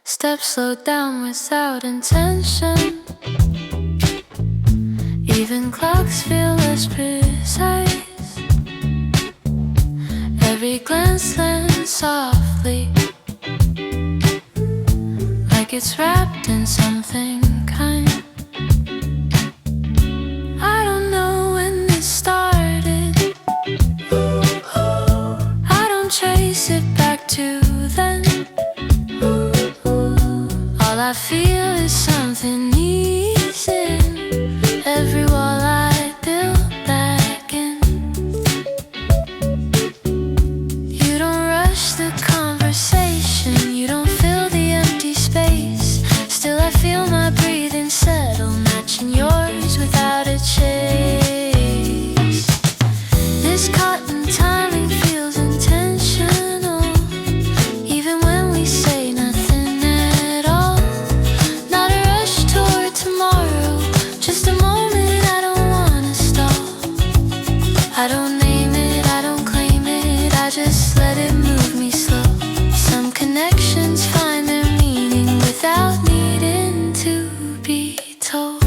Steps slow down without intention. Even clocks feel less precise. Every glance lands softly, like it's wrapped in something kind. I don't know when this started. I don't trace it back to then. All I feel is something easing every wall I built back in. You don't rush the conversation, you don't fill the empty space. Still I feel my breathing settle, matching yours without a chase. This cotton timing feels intentional, even when we say nothing at all. Not a rush toward tomorrow, just a moment I don't wanna stall. I don't name it, I don't claim it, I just let it move me slow. Some connections find their meaning without needing to be told.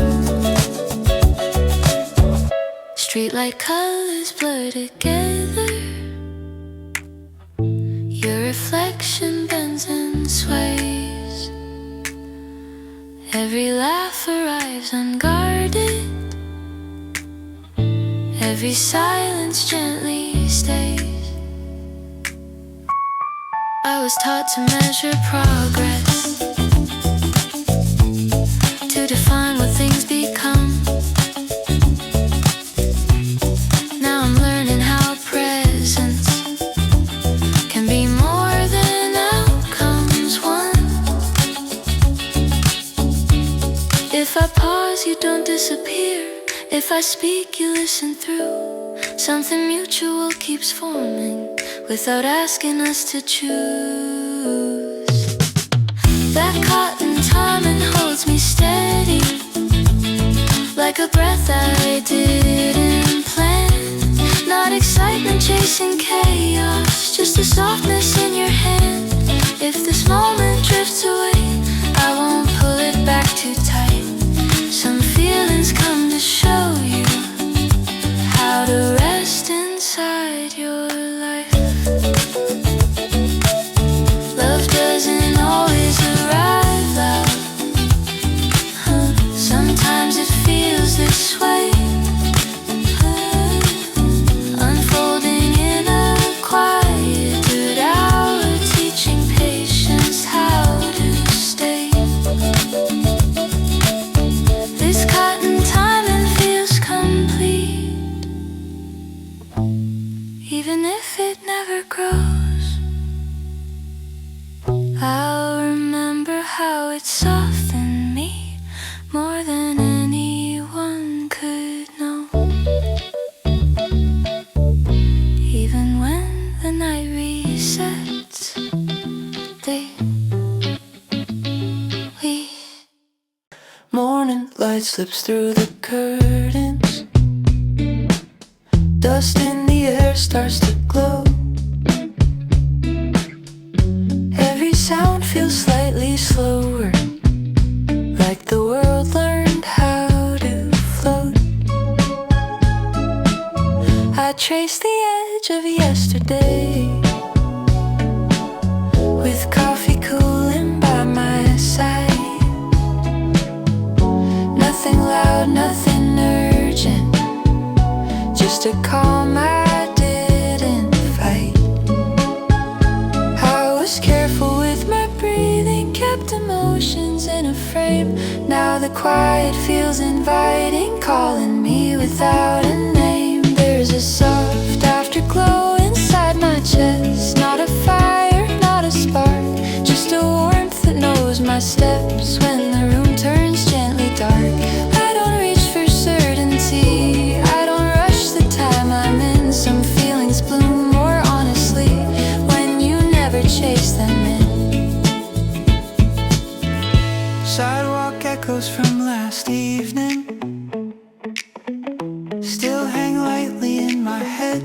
Streetlight colors blur together. Your reflection bends and sways. Every laugh arrives unguarded. Every silence gently stays. I was taught to measure progress, to define what things become. Now I'm learning how presence can be more than outcomes won. If I pause, you don't disappear. If I speak, you listen through. Something mutual keeps forming without asking us to choose. That cotton timing holds me steady, like a breath I didn't plan. Not excitement chasing chaos, just a softness in your hand. If this moment drifts away, I won't pull it back too tight. Some feelings come to show you how to rest inside your life. Love doesn't always arrive loud. Sometimes it feels this way, unfolding in a quiet good hour, teaching patience how to stay. This cotton timing feels complete, even if it never grows. I'll remember how it softened me more than anyone could know. Even when the night resets, we Morning light slips through the curtains. Dust in the air starts to glow. Every sound feels slightly slower, like the world learned how to float. I trace the edge of yesterday, with coffee cooling by my side. Nothing loud, nothing urgent, just a calm I didn't fight. I was careful with my breathing, kept emotions in a frame. Now the quiet feels inviting, calling me without a name. There's a soft afterglow inside my chest. Not a fire, not a spark, just a warmth that knows my steps when the room turns gently dark. I don't reach for certainty, I don't rush the time I'm in. Some feelings bloom more honestly when you never chase them in. Sidewalk echoes from last evening still hang lightly in my head.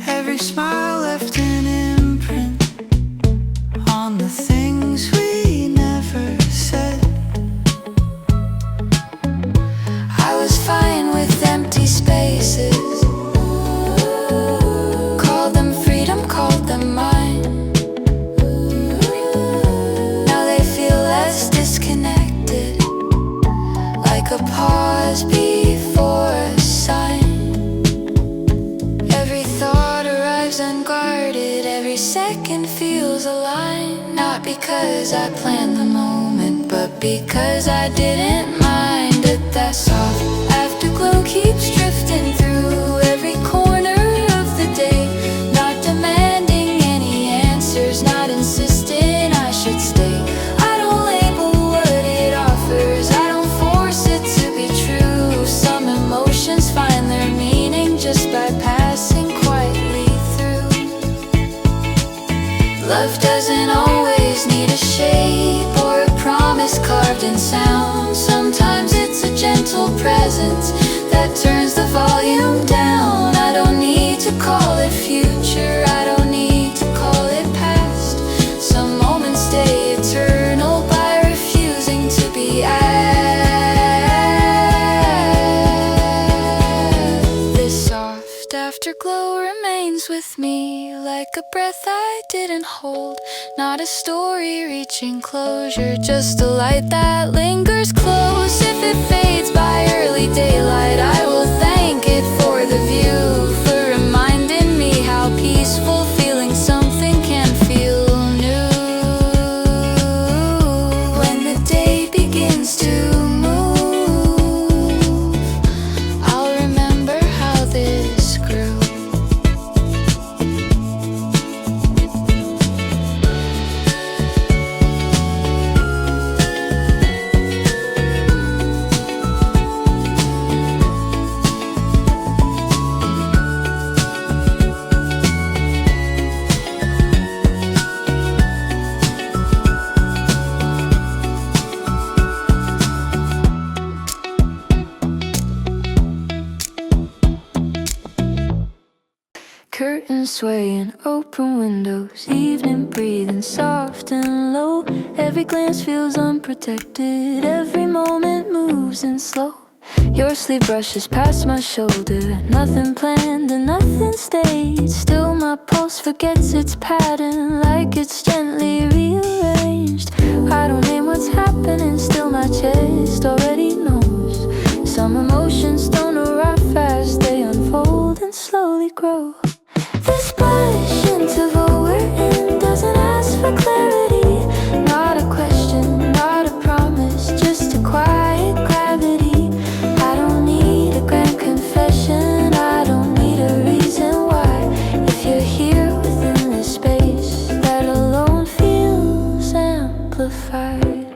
Every smile left an imprint feels aligned. Not because I planned the moment, but because I didn't mind it. That soft afterglow keeps drifting through every corner of the day. Not demanding any answers, not insisting I should stay. I don't label what it offers, I don't force it to be true. Some emotions find their meaning just by passing quietly through. Love doesn't always need a shape or a promise carved in sound. Sometimes it's a gentle presence that turns the volume down. I don't need to call it future, I don't need to call it past. Some moments stay eternal by refusing to be asked. This soft afterglow remains with me like a breath I didn't hold. Not a story reaching closure, just a light that lingers close. If it fades by early daylight, I will thank it for the view, for reminding me how peaceful feeling something can feel new. When the day begins to move, I'll remember how this grew. Curtains swaying, open windows, evening breathing soft and low. Every glance feels unprotected, every moment moves in slow. Your sleeve brushes past my shoulder, nothing planned and nothing stayed. Still my pulse forgets its pattern, like it's gently rearranged. I don't name what's happening, still my chest already knows. Some emotions don't arrive fast, they unfold and slowly grow. This blush interval we're in doesn't ask for clarity. Not a question, not a promise, just a quiet gravity. I don't need a grand confession, I don't need a reason why. If you're here within this space, that alone feels amplified.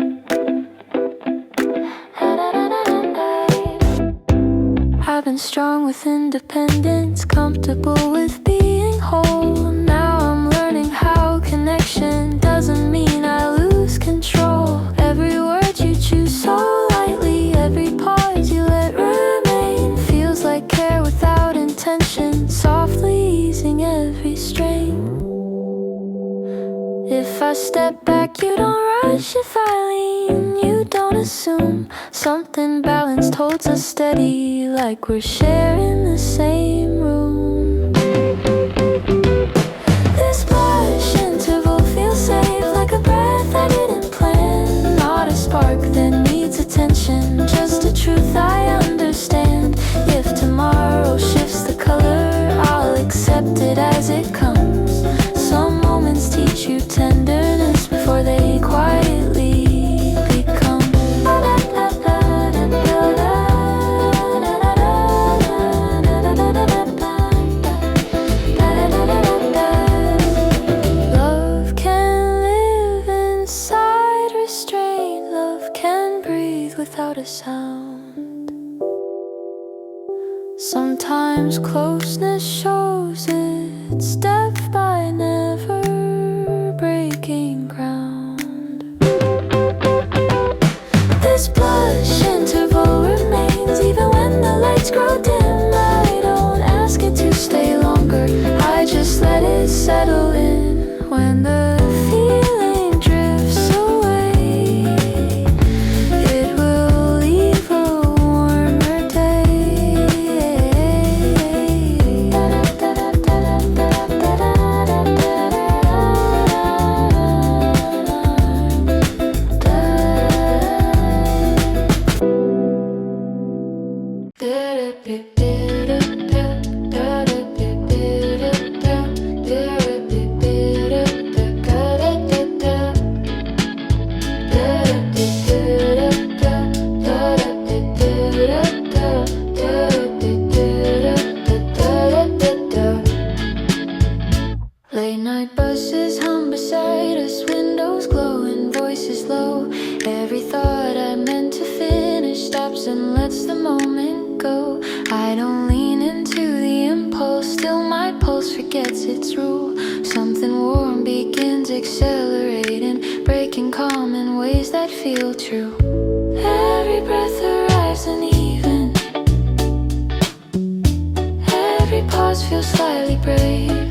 I've been strong with independence, comfortable with being whole. Now I'm learning how connection doesn't mean I lose control. Every word you choose so lightly, every pause you let remain, feels like care without intention, softly easing every strain. If I step back, you don't rush. If I lean, you don't assume. Something balanced holds us steady, like we're sharing the same room. This blush interval feels safe, like a breath I didn't plan. Not a spark that needs attention, just a truth I understand. If tomorrow shifts the color, I'll accept it as it comes. Some moments teach you tenderness before they quietly become. Love can live inside restraint. Love can breathe without a sound. Sometimes closeness shows its depth by never breaking ground. This blush interval remains even when the lights grow dim. I don't ask it to stay longer, I just let it settle in. When the feeling drifts away, it will leave a warmer day. accelerating, breaking calm in ways that feel true. Every breath arrives uneven, every pause feels slightly brave.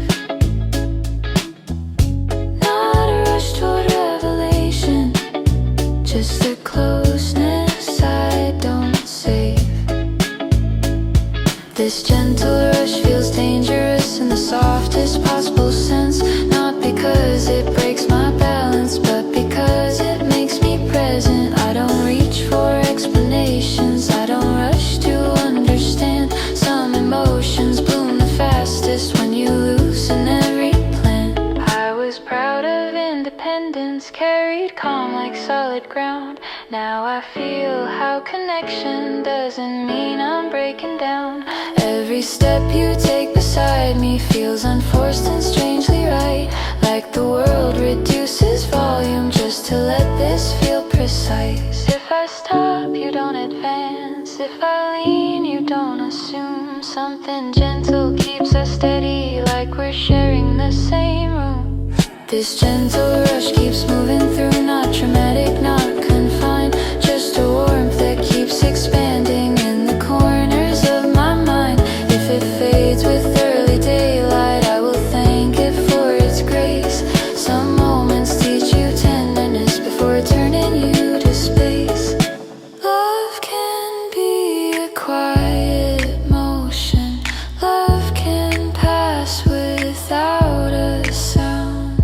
Not a rush toward revelation, just a closeness I don't save. This gentle rush feels dangerous in the softest possible sense. Not because it breaks my balance, but because it makes me present. I don't reach for explanations, I don't rush to understand. Some emotions bloom the fastest when you loosen every plan. I was proud of independence, carried calm like solid ground. Now I feel how connection doesn't mean I'm breaking down. Every step you take beside me feels unforced and strangely right. Like the world reduces volume just to let this feel precise. If I stop, you don't advance. If I lean, you don't assume. Something gentle keeps us steady, like we're sharing the same room. This gentle rush keeps moving through, not traumatic, not confined. Just a warmth that keeps expanding in the corners of my mind. If it fades with early daylight, I will thank it for its grace. Some moments teach you tenderness before turning you to space. Love can be a quiet motion. Love can pass without a sound.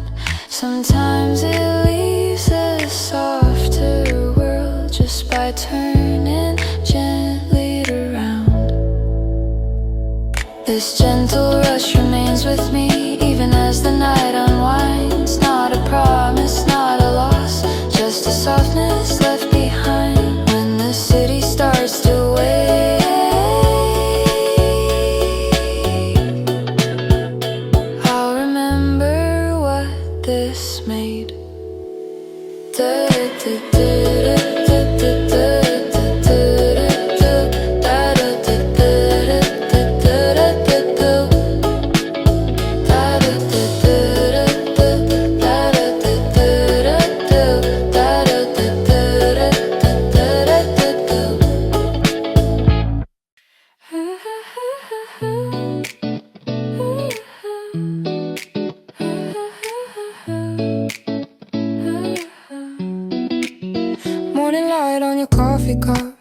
Sometimes it leaves a softer world just by turning gently around. This gentle rush remains with me even as the night unwinds. Not a promise, not a loss, just a softness left behind when the city starts to wake. I'll remember what this made. Morning light on your coffee cup,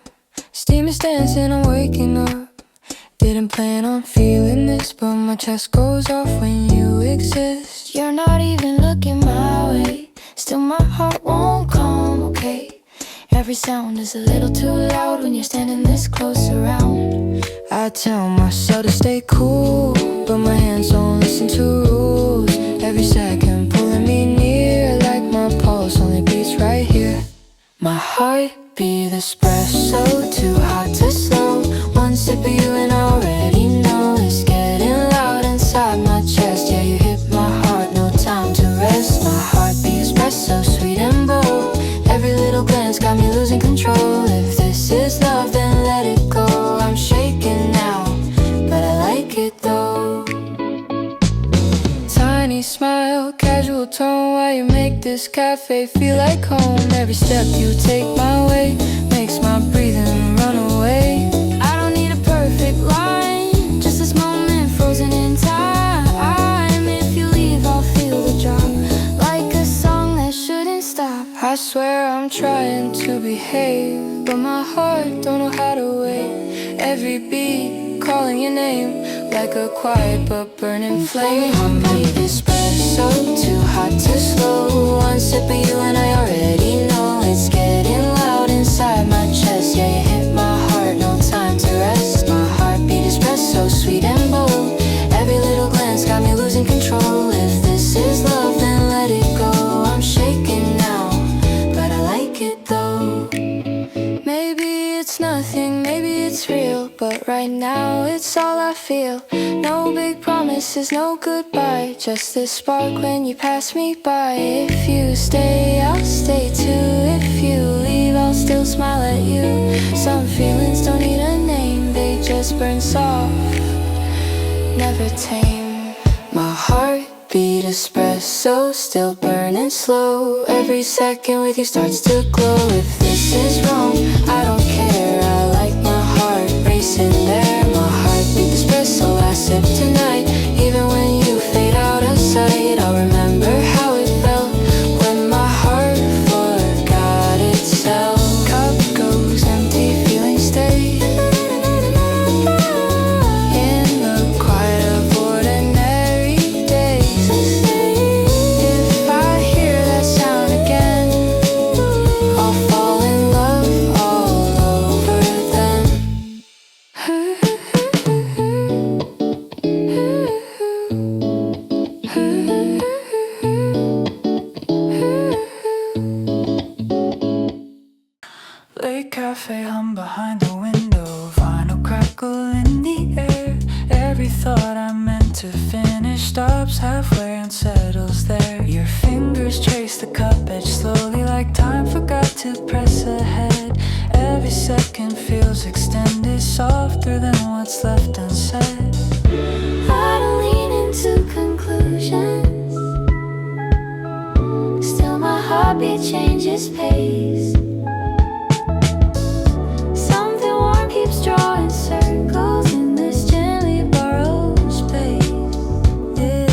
steam is dancing, I'm waking up. Didn't plan on feeling this, but my chest goes off when you exist. You're not even looking my way, still my heart won't come, okay. Every sound is a little too loud when you're standing this close around. I tell myself to stay cool, but my hands don't listen to rules. Every second pulling me near, like my pulse only beats right here. My heart beat espresso, too hot to slow. One sip of you and I already know it's getting loud inside my chest. Yeah, you hit my heart, no time to rest. My heart beat espresso, sweet and bold. Every little glance got me losing control. If this is love, then let it go. I'm shaking now, but I like it though. Tiny smile, casual tone, why you make this cafe feel like home. Every step you take my way makes my breathing run away. I don't need a perfect line, just this moment frozen in time. If you leave, I'll feel the drop, like a song that shouldn't stop. I swear I'm trying to behave, but my heart don't know how to wait. Every beat calling your name, like a quiet but burning flame. I'm made espresso, too hot to slow. One sip of you and I already know it's getting loud inside my chest. Yeah, you hit my heart, no time to rest. My heartbeat espresso, sweet and bold. Every little glance got me losing control. If this is love, then let it go. I'm shaking now, but I like it though. Maybe it's nothing, maybe it's real, but right now it's all I feel. No big promises, no goodbye, just this spark when you pass me by. If you stay, I'll stay too. If you leave, I'll still smile at you. Some feelings don't need a name, they just burn soft, never tame. My heart beat espresso, still burning slow. Every second with you starts to glow. If this is wrong, I don't care. I like my heart racing there. My heart needs espresso, last sip tonight. Even when you fade out of sight, I'll remember how it felt when my heart forgot itself. Cup goes empty, feeling stay in the quiet of ordinary days. If I hear that sound again, I'll fall in love all over then. Late cafe hum behind the window, vinyl crackle in the air. Every thought I meant to finish stops halfway and settles there. Your fingers trace the cup edge slowly, like time forgot to press ahead. Every second feels extended, softer than what's left unsaid. I don't lean into conclusions. Still my heartbeat changes pace. Something warm keeps drawing circles in this gently borrowed space. Yeah.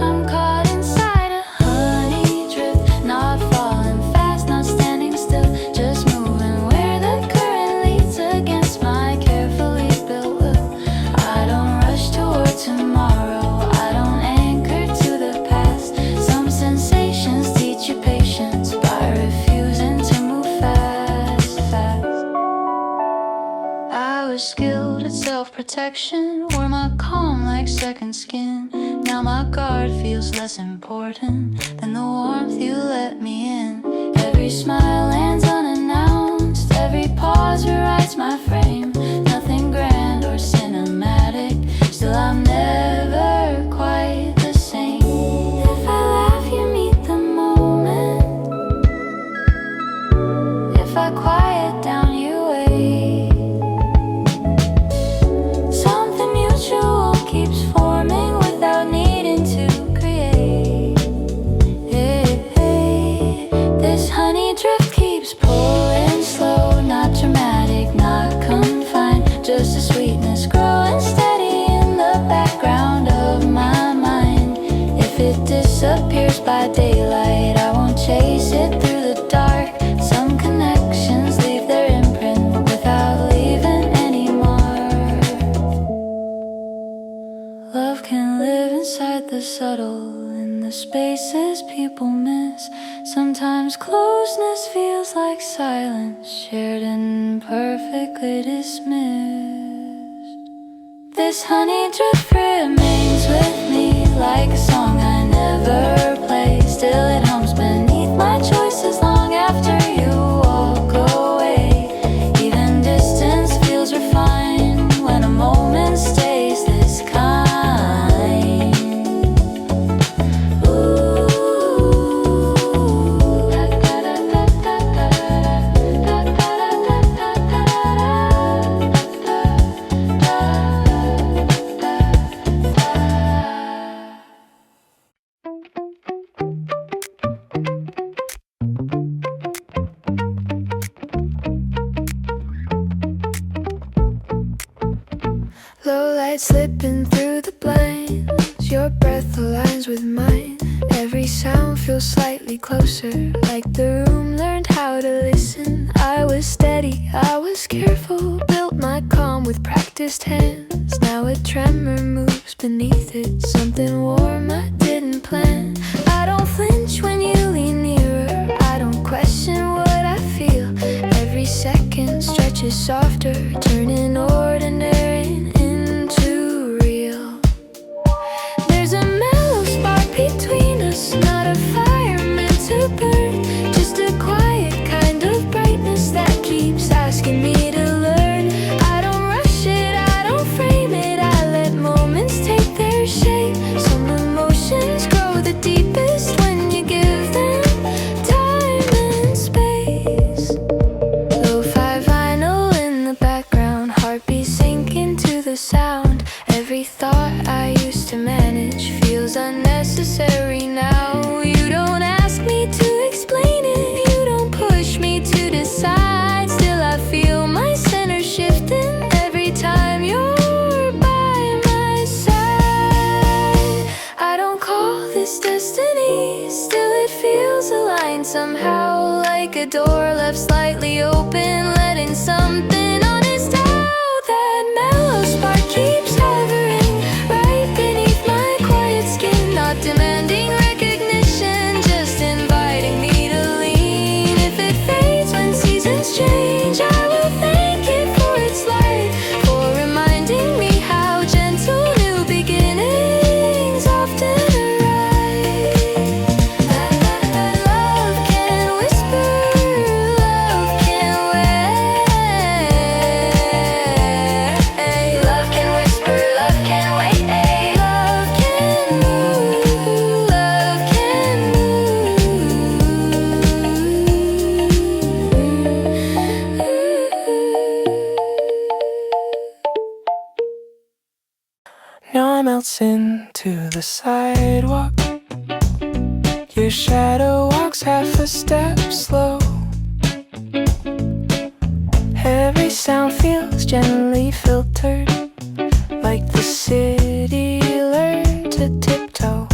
I'm caught inside a honey drift, not falling fast, not standing still, just moving where the current leads against my carefully built will. I don't rush toward tomorrow, I don't anchor to the past. Some sensations teach you patience by refusing to move fast, fast. I was skilled at self-protection, wore my calm like second skin. Now my guard feels less important than the warmth you let me in. Every smile lands unannounced, every pause rewrites my frame. Nothing grand or cinematic, still I'm never quite the same. If I laugh, you meet the moment. If I quiet down, you wait. Something mutual keeps forming without needing to create. This honey drift keeps pulling slow, not dramatic, not confined, just a sweetness growing steady in the background of my mind. If it disappears by daylight, I won't chase it through the dark. Some connections leave their imprint without leaving any mark. Love can live inside the subtle, in the spaces people miss. Sometimes closeness feels like silence, shared and perfectly dismissed. This honey drift remains with me like a song I never play. Still it hums beneath my choices long after you walk away. Even distance feels refined when a moment stays this kind. Ooh. Low light slipping through the blinds, your breath aligns with mine. Every sound feels slightly closer, like the room learned how to listen. I was steady, I was careful, built my calm with practiced hands. Now a tremor moves beneath it, something warm I didn't plan. I don't flinch when you lean nearer, I don't question what I feel. Every second stretches softer, turning ordinary into real. There's a mellow spark between us, not a fire meant to burn, just a quiet kind of brightness that keeps asking me to learn. I don't rush it, I don't frame it, I let moments take their shape. Some emotions grow the deepest when you give them time and space. Lo-fi vinyl in the background, heartbeat me. Still it feels aligned somehow, like a door left slightly open, letting something honest out. That mellow spark keeps hovering right beneath my quiet skin, not demanding recognition, just inviting me to lean. If it fades when seasons change, I will thank it for its light, for reminding me how gentle new beginnings often arrive. Love can whisper, love can wait. Love can whisper, love can wait. Love can move, love can Now I melt into the sidewalk. Your shadow walks half a step slow. Every sound feels gently filtered, like the city learned to tiptoe.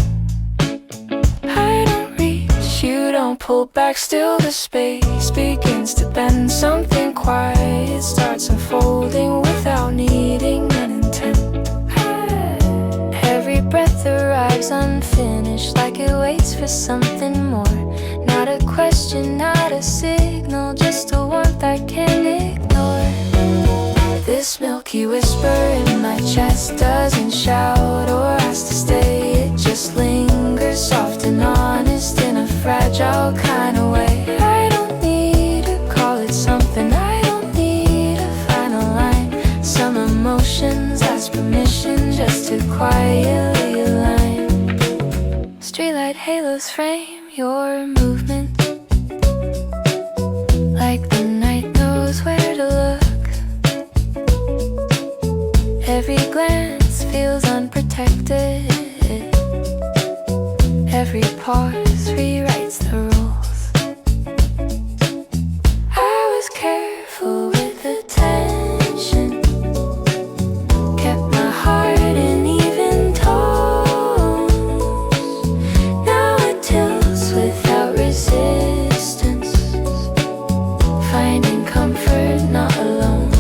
I don't reach, you don't pull back, still the space begins to bend. Something quiet starts unfolding without needing an intent. Every breath arrives unfinished, like it waits for something more. Not a question, not a signal, just a warmth I can't ignore. This milky whisper in my chest doesn't shout or ask to stay. It just lingers, soft and honest, in a fragile kind of way. I don't need to call it something, I don't need a final line. Some emotions ask permission just to quietly align. Streetlight halos frame your movement, like the night knows where to look. Every glance feels unprotected. Every pause rewrites the rules. I was careful with attention, kept my heart in even tones. Now it tilts without resistance, finding comfort not alone.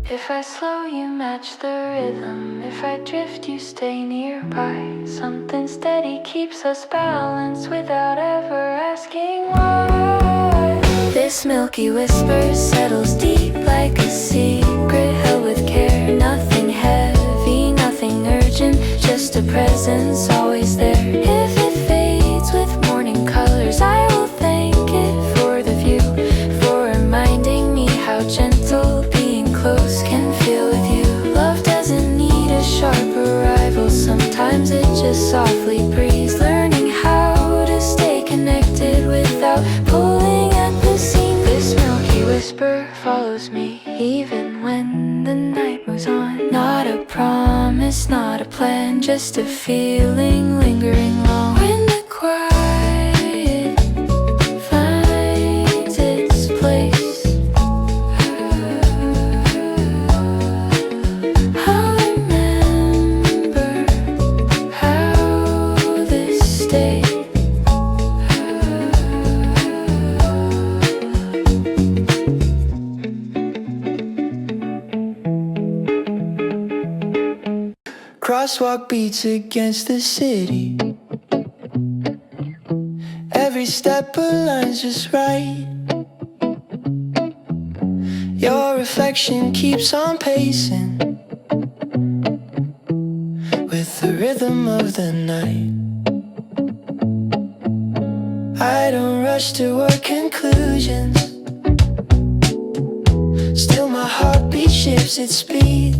If I slow, you match the rhythm. If I drift, you stay nearby. Something steady keeps us balanced without ever asking why. This milky whisper settles deep like a secret held with care. Nothing heavy, nothing urgent, just a presence always there. If it fades with morning colors, I will thank it for the view, for reminding me how gentle being close can feel with you. Love doesn't need a sharp arrival, sometimes it just softly breathes, learning how to stay connected without pulling at the seam. This milky whisper follows me even when the night moves on. Not a promise, not a plan, just a feeling lingering long. When the quiet finds its place, I'll remember how this stayed. Crosswalk beats against the city. Every step aligns just right. Your reflection keeps on pacing with the rhythm of the night. I don't rush toward conclusions, still my heartbeat shifts its speed.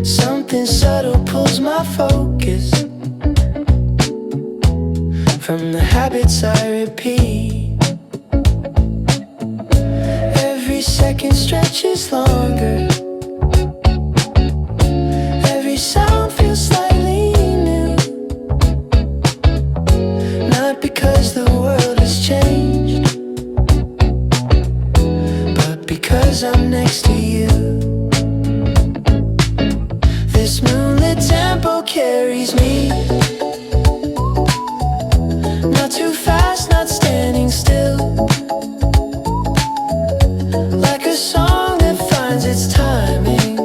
Something subtle pulls my focus from the habits I repeat. Every second stretches longer, every sound feels slightly new. Not because the world has changed, but because I'm next to you. This moonlit tempo carries me. Not too fast, not standing still. Like a song that finds its timing,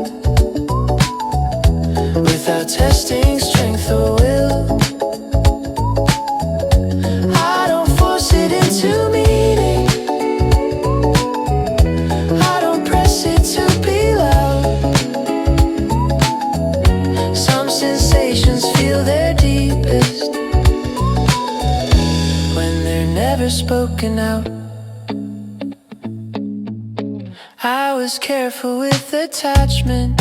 without testing strength or will. I don't force it into meaning. I don't press it to be loud. Some sensations feel their deepest when they're never spoken out. I was careful with attachment,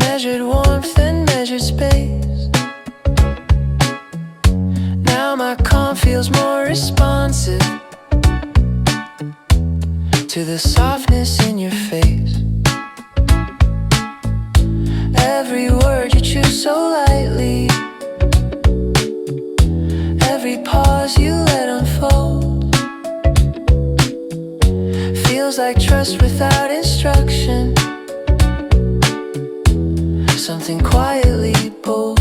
measured warmth and measured space. Now my calm feels more responsive to the softness in your face. Every word you choose so lightly, every pause you let unfold, feels like trust without instruction, something quietly bold.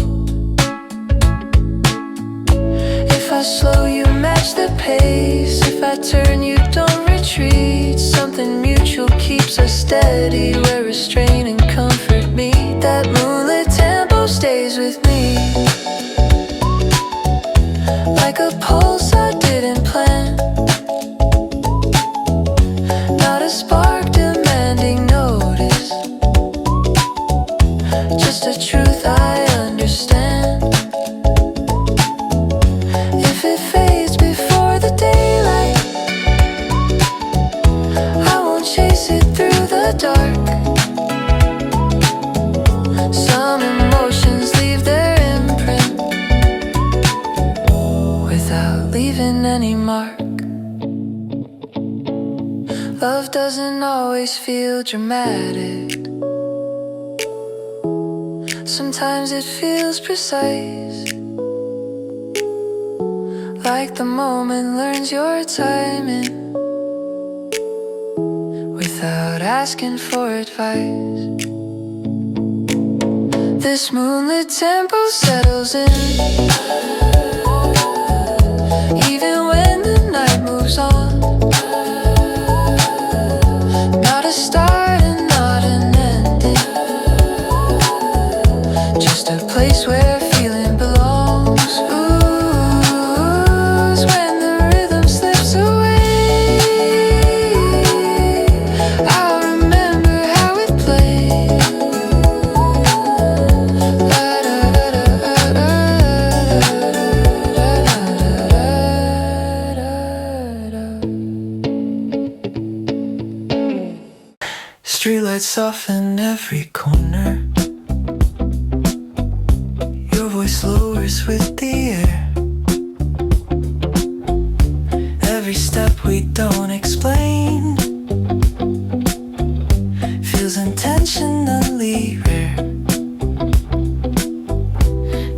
If I slow, you match the pace. If I turn, you don't retreat. Something mutual keeps us steady, where restraint and comfort meet. That moonlit tempo stays with me, like a pulse I didn't plan. Not a spark demanding notice, just a truth I understand. If it fades before the daylight, I won't chase it through the dark. Some emotions leave their imprint without leaving any mark. Love doesn't always feel dramatic. Sometimes it feels precise, like the moment learns your timing without asking for advice. This moonlit tempo settles in, even when the night moves on. Not a start and not an ending, just a place where feeling belongs. Oohs when the rhythm slips away, I'll remember how it played. Streetlights soften every corner. Your voice lowers with the air. Every step we don't explain feels intentionally rare.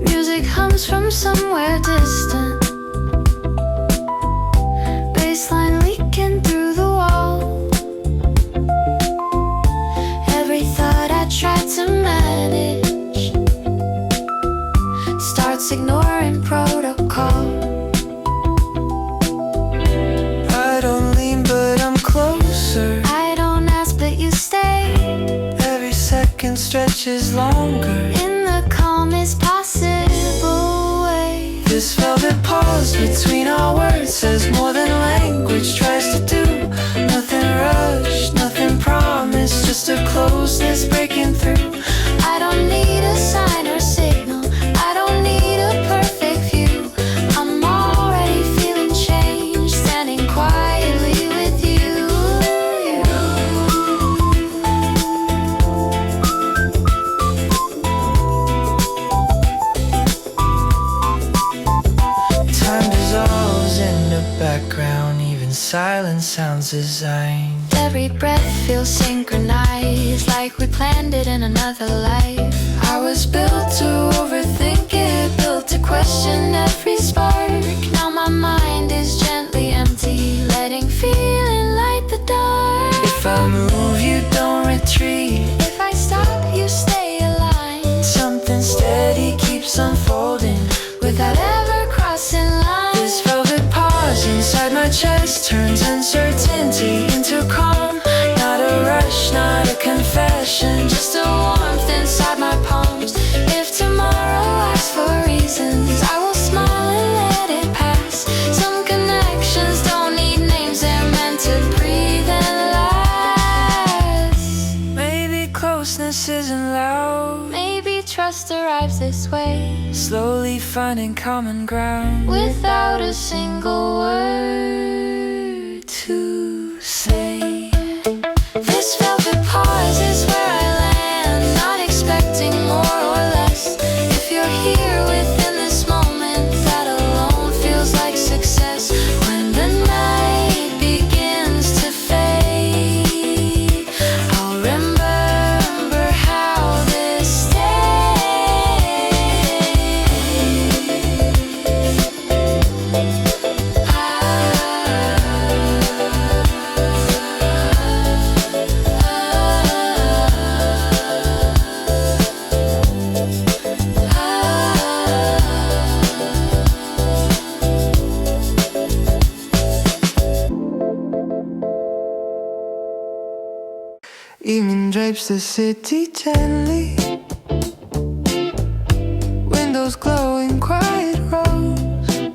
Music hums from somewhere distant, bassline leaking through the wall. Every thought I try to manage starts ignoring protocol. I don't lean but I'm closer. I don't ask but you stay Every second stretches longer in the calmest possible way. This velvet pause between our words says more than language tries to do. Nothing rushed, nothing promised, just a closeness breaking through. I don't need a sign or signal, I don't need a perfect view. I'm already feeling change, standing quietly with you. Time dissolves in the background, even silence sounds designed. Every breath feels synchronized, like we planned it in another life. I was built to overthink it, built to question every spark. Now my mind is gently empty, letting feeling light the dark. If I move, you don't retreat. If I stop, you stay aligned. trust arrives this way, slowly finding common ground without a single word to say. This velvet pause is where I land, not expecting more or less. If you're here within this moment, that alone feels like success. When the night begins to fade, I'll remember how this Evening drapes the city gently, windows glow in quiet rows.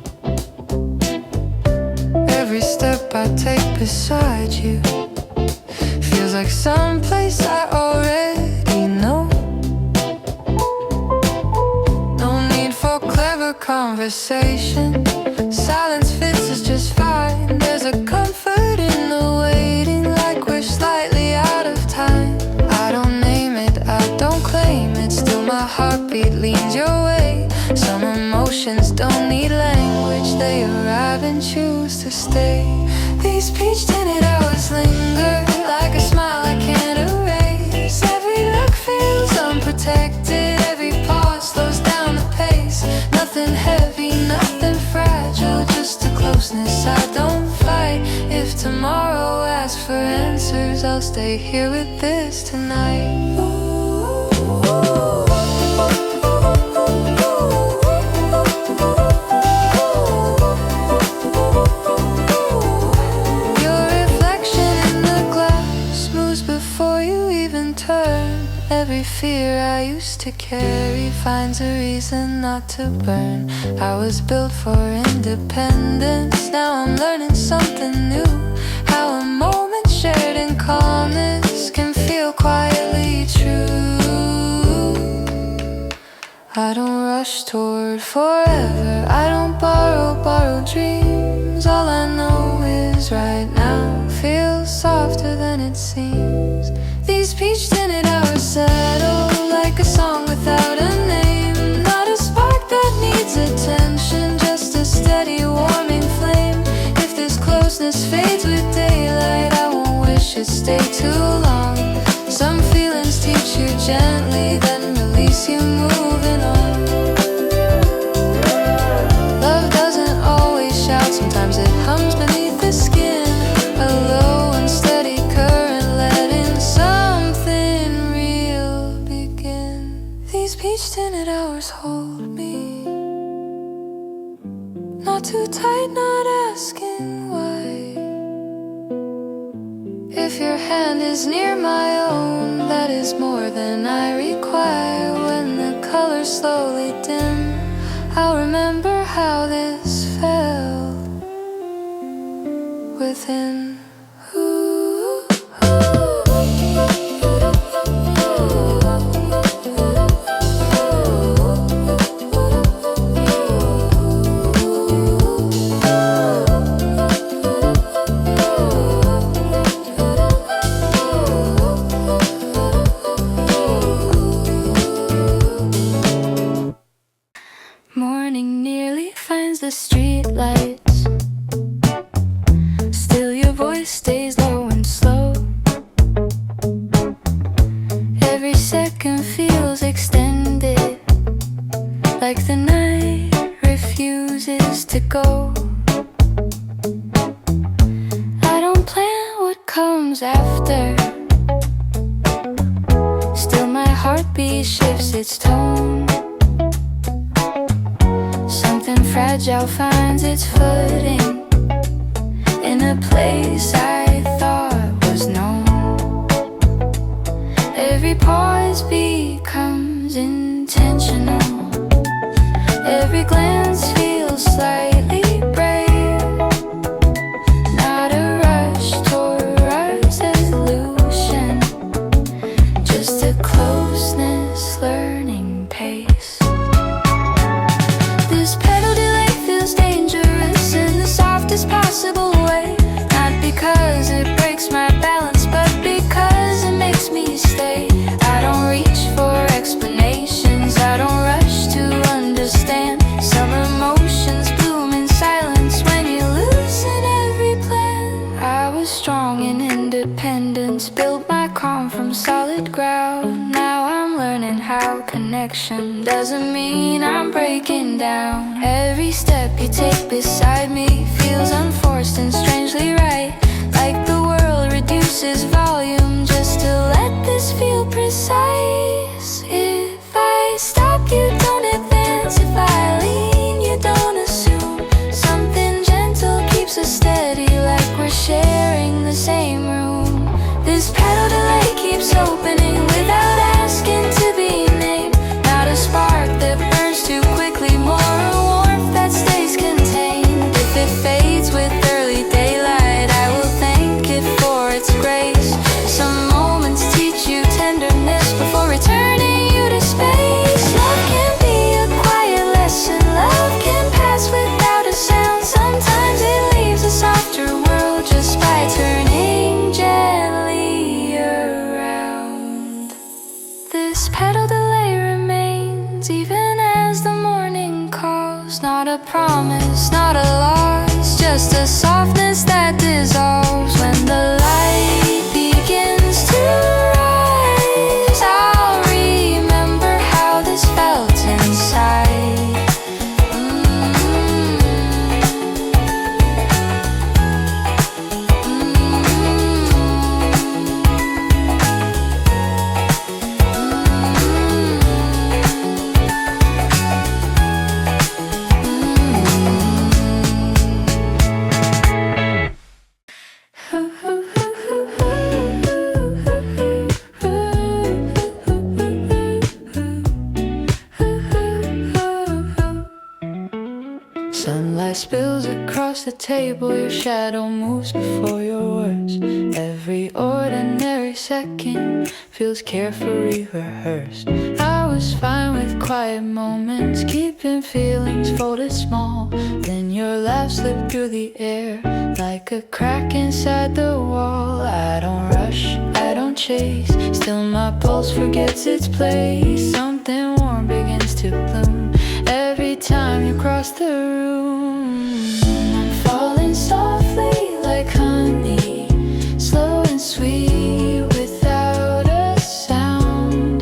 Every step I take beside you feels like someplace I already know. No need for clever conversation, silence fits us just fine. There's a comfort in the waiting, like we're slightly out of time. I don't name it, I don't claim it, still my heartbeat leans your way. Some emotions don't need language, they arrive and choose to stay. These peach-tinted hours linger, like a smile I can't erase. Every look feels unprotected, every pause slows down the pace. Nothing heavy, nothing fragile, just a closeness I don't fight. If tomorrow asks for answers, I'll stay here with this tonight. Your reflection in the glass moves before you even turn. Every fear I used to carry finds a reason not to burn. I was built for independence, now I'm learning something new. How a moment shared in calmness can feel quietly true. I don't rush toward forever, I don't borrow dreams. All I know is right now feels softer than it seems. These peach-tinted hours settle like a song without a name. Not a spark that needs attention, just a steady warming flame. If this closeness fades with daylight, I won't wish it stayed too long. Some feelings teach you gently, then release you moving on. Love doesn't always shout, sometimes it hums beneath the skin. A low and steady current letting something real begin. These peach-tinted hours hold me, not too tight, not asking why. If your hand is near my own, that is more than I require. When the colors slowly dim, I'll remember how this felt within. Morning nearly finds the street lights, still your voice stays low and slow. Every second feels extended, like the night refuses to go. I don't plan what comes after, still my heartbeat shifts its tone. Something fragile finds its footing in a place I thought was known. Every pause becomes intentional, every glance feels slightly brave. Not a rush toward resolution, just a closeness learning pace. connection doesn't mean I'm breaking down. Every step you take beside me feels unforced and strangely right. Like the world reduces volume just to let this feel precise. If I stop, you don't advance. If I lean, you don't assume. Something gentle keeps us steady, like we're sharing the same room. This petal delay keeps opening without asking to be named. Not a spark that burns too quickly, more a warmth that stays contained. If it fades with early daylight, I will thank it for its grace. Some moments teach you tenderness before returning you to space. Love can be a quiet lesson, love can pass without a sound. Sometimes it leaves a softer world just by turning gently around. This petal delay remains even as the morning calls. Not a promise, not a loss, just a softness that dissolves. When the light begins to rise, I'll remember how this felt inside. Sunlight spills across the table, your shadow moves before your words. Every ordinary second feels carefully rehearsed. I was fine with quiet moments, keeping feelings folded small. Then your laugh slipped through the air like a crack inside the wall. I don't rush, I don't chase, still my pulse forgets its place. Something warm begins to bloom every time you cross the room. I'm falling softly like honey, slow and sweet without a sound.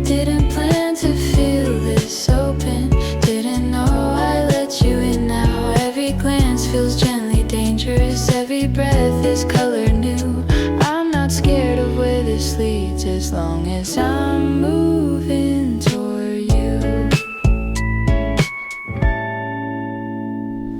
Didn't plan to feel this open, didn't know I let you in now. Every glance feels gently dangerous, every breath is color new. I'm not scared of where this leads as long as I'm moving toward you.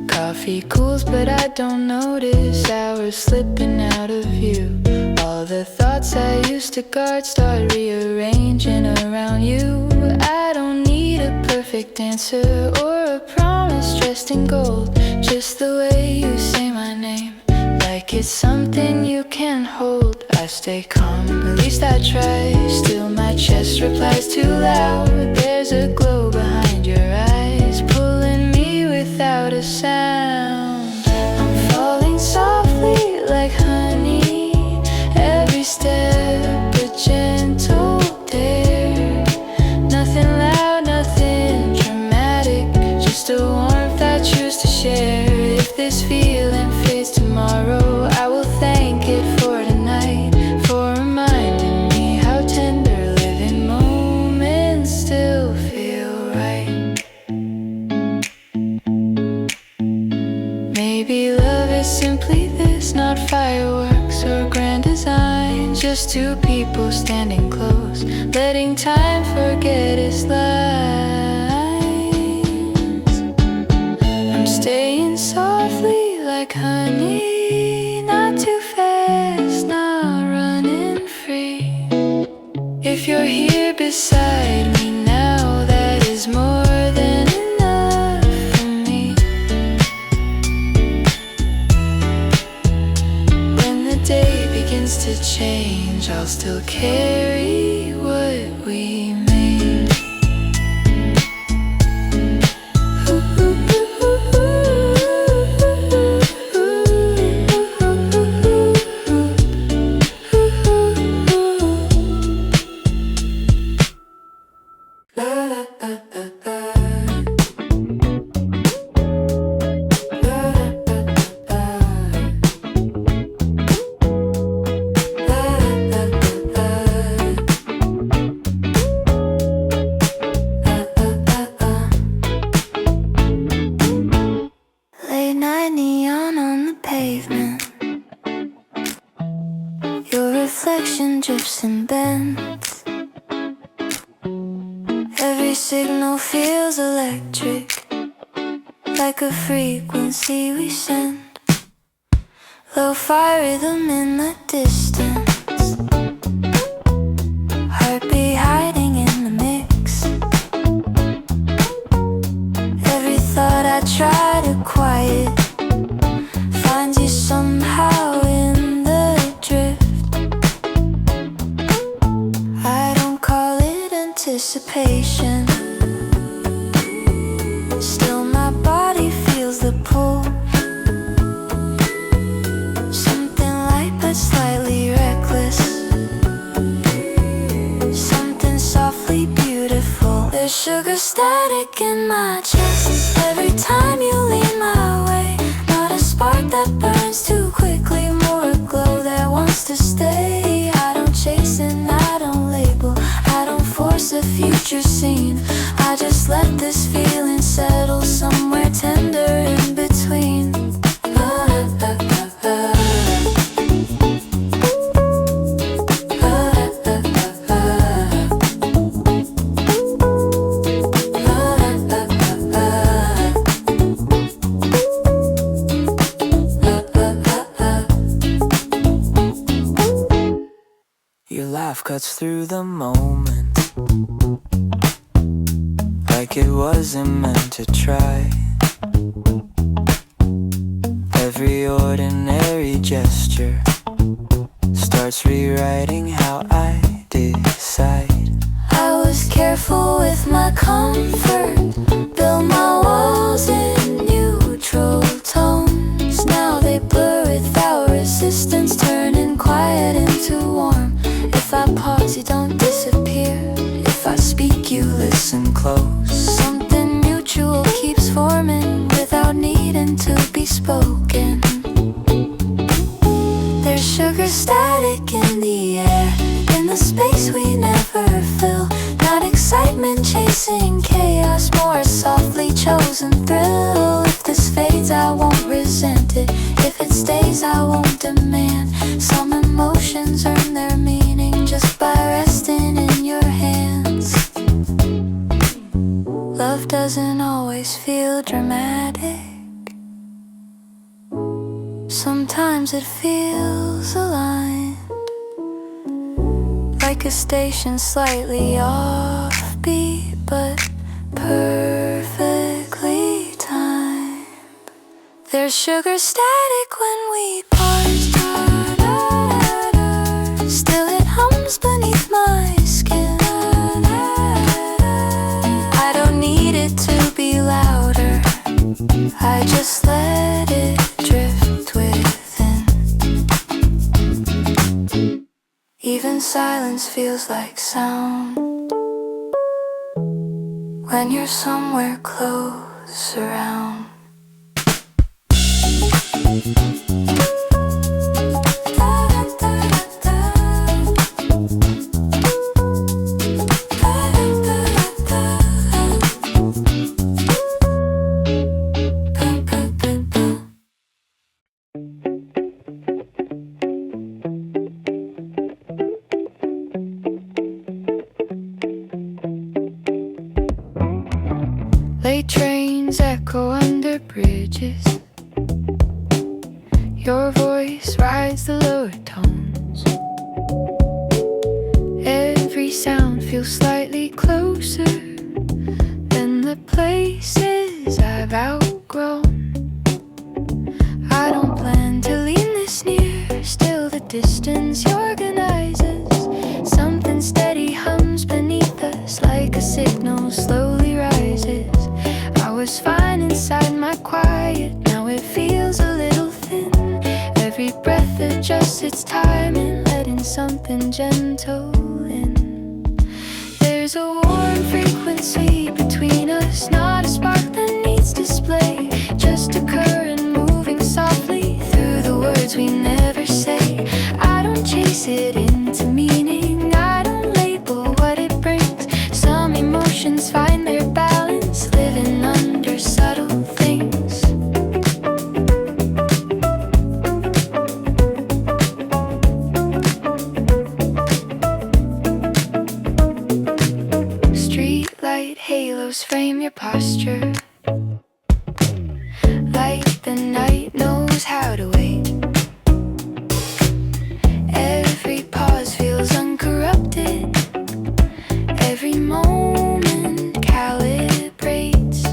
Coffee cools but I don't notice hours slipping out of view. All the thoughts I used to guard start rearranging around you. I don't need a perfect answer or a promise dressed in gold, just the way you say my name, like it's something you can hold. I stay calm, at least I try. Still my chest replies too loud. There's a glow behind your eyes, pulling me without a sound. I'm falling softly like honey, every step a gentle dare. Nothing loud, nothing dramatic, just a warmth I choose to share. If this feeling fades tomorrow, I will thank it for tonight, for reminding me how tender living moments still feel right. Maybe love is simply this, not fireworks or grand design, just two people standing close, letting time forget its lines. I'm staying softly like honey, not too fast, not running free. If you're here beside me now, that is more than enough for me. When the day begins to change, I'll still carry what we made. drifts and bends. Every signal feels electric, like a frequency we send. Lo-fi rhythm in the distance, heartbeat hiding in the mix. Every thought I try to quiet finds you somehow in the drift. I don't call it anticipation, still my body feels the pull. Something light but slightly reckless, something softly beautiful. There's sugar static in my chest every time you lean my way. Not a spark that burns too quickly, more a glow that wants to stay. I don't chase and I don't label, I don't force a future scene. I just let this feeling settle somewhere tender in between. Your laugh cuts through the moment, like it wasn't meant to try. Every ordinary gesture starts rewriting how I decide. I was careful with my comfort, built my walls in neutral tones. Now they blur without resistance, turning quiet into warm. If I pause, you don't disappear. If I speak, you listen close. Something mutual keeps forming without needing to be spoken. There's sugar static in the air, in the space we never fill. Not excitement chasing chaos, more a softly chosen thrill. If this fades, I won't resent it. If it stays, I won't demand. Some emotions earn their meaning just by resting in your hands. Love doesn't always feel dramatic, sometimes it feels aligned, like a station slightly offbeat but perfectly timed. There's sugar static when we pause, still it hums beneath my skin. I don't need it to be louder, I just let it drift within. Even silence feels like sound when you're somewhere close around. Late trains echo under bridges. Your voice rides the lower tones. Every sound feels slightly closer than the places I've outgrown. I don't plan to lean this near, still the distance organizes. Something steady hums beneath us, like a signal slowly rises. I was fine inside my quiet, now it feels a little thin. Every breath adjusts its timing, letting something gentle in. There's a warm frequency between us, not a spark that needs display, just a current moving softly through the words we never say. I don't chase it into meaning, I don't label what it brings. Some emotions find their balance, living under subtle things. halos frame your posture, like the night knows how to wait. Every pause feels uncorrupted, every moment calibrates.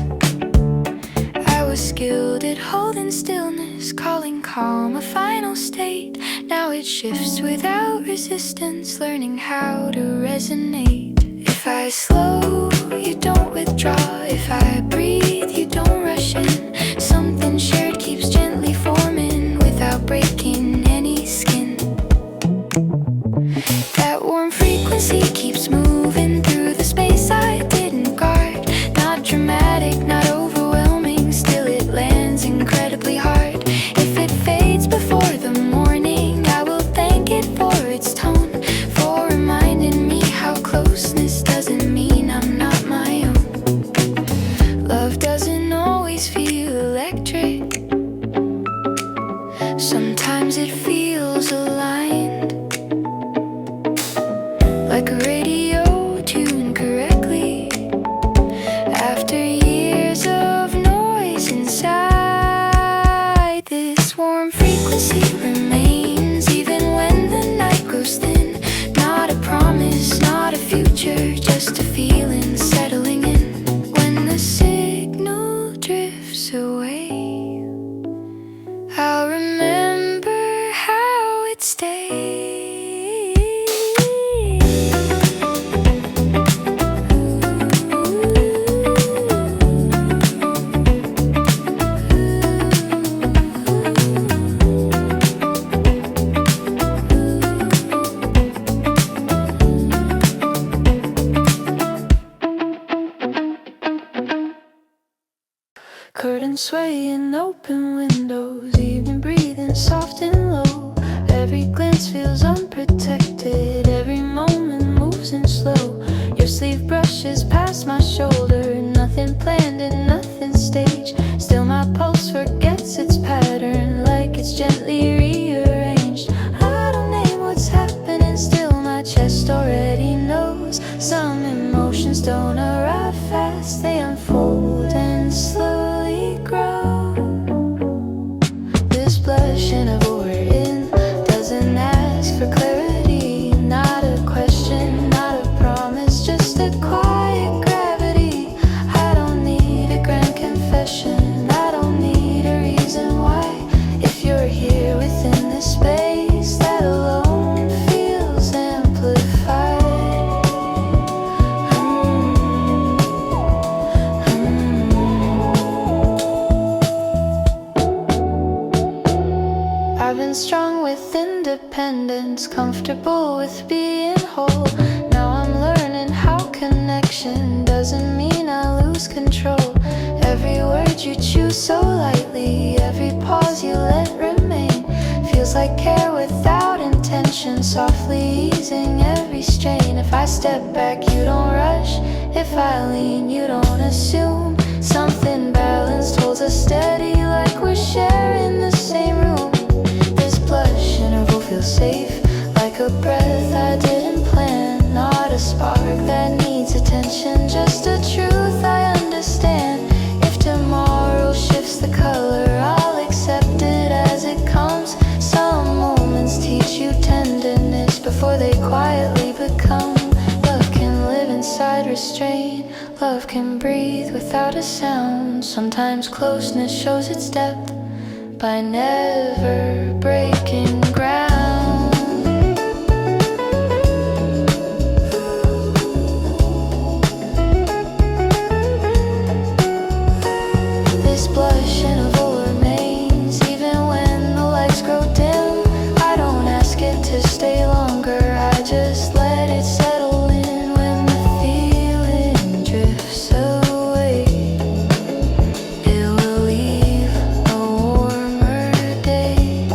I was skilled at holding stillness, calling calm a final state. Now it shifts without resistance, learning how to resonate. If I slow, you don't withdraw. If I breathe, you don't rush in. Something shared keeps gently forming without breaking any skin. That warm frequency keeps moving through the space I didn't guard. Not dramatic, not overwhelming, still it lands incredibly hard. If it fades before the morning, I will thank it for its tone, for reminding me how closeness doesn't mean I'm not my own. Love doesn't always feel electric, sometimes it feels aligned, like a radio tuned correctly. After years of noise inside, this warm frequency remains even when the night grows thin. Not a promise, not a future, just a feeling settling in. When the signal drifts away, I'll remember how it stayed. Curtains swaying, open windows, evening breathing soft and low. Every glance feels unprotected, every moment moves in slow. Your sleeve brushes past my shoulder, nothing planned and nothing staged. Still my pulse forgets its pattern, like it's gently rearranged. I don't name what's happening, still my chest already knows. Some emotions don't arrive fast, they unfold and slowly grow. This blushing of what we're in doesn't ask for clarity. Not a question, not a promise, just a quiet gravity. I don't need a grand confession, I don't need a reason why. If you're here within this space, that alone feels amplified. I've been strong with independence, comfortable with being whole. Now I'm learning how connection doesn't mean I lose control. Every word you choose so lightly, every pause you let remain, feels like care without intention, softly easing every strain. If I step back, you don't rush. If I lean, you don't assume. Something balanced holds us steady, like we're sharing the same room. This blush interval feels safe, like a breath I didn't plan. Not a spark that needs attention, just a truth I understand. If tomorrow shifts the color, I'll accept it as it comes. Some moments teach you tenderness before they quietly become. Love can live inside restraint, love can breathe without a sound. Sometimes closeness shows its depth by never breaking ground. This blush interval remains even when the lights grow dim. I don't ask it to stay longer, I just let it settle in. When the feeling drifts away, it will leave a warmer day.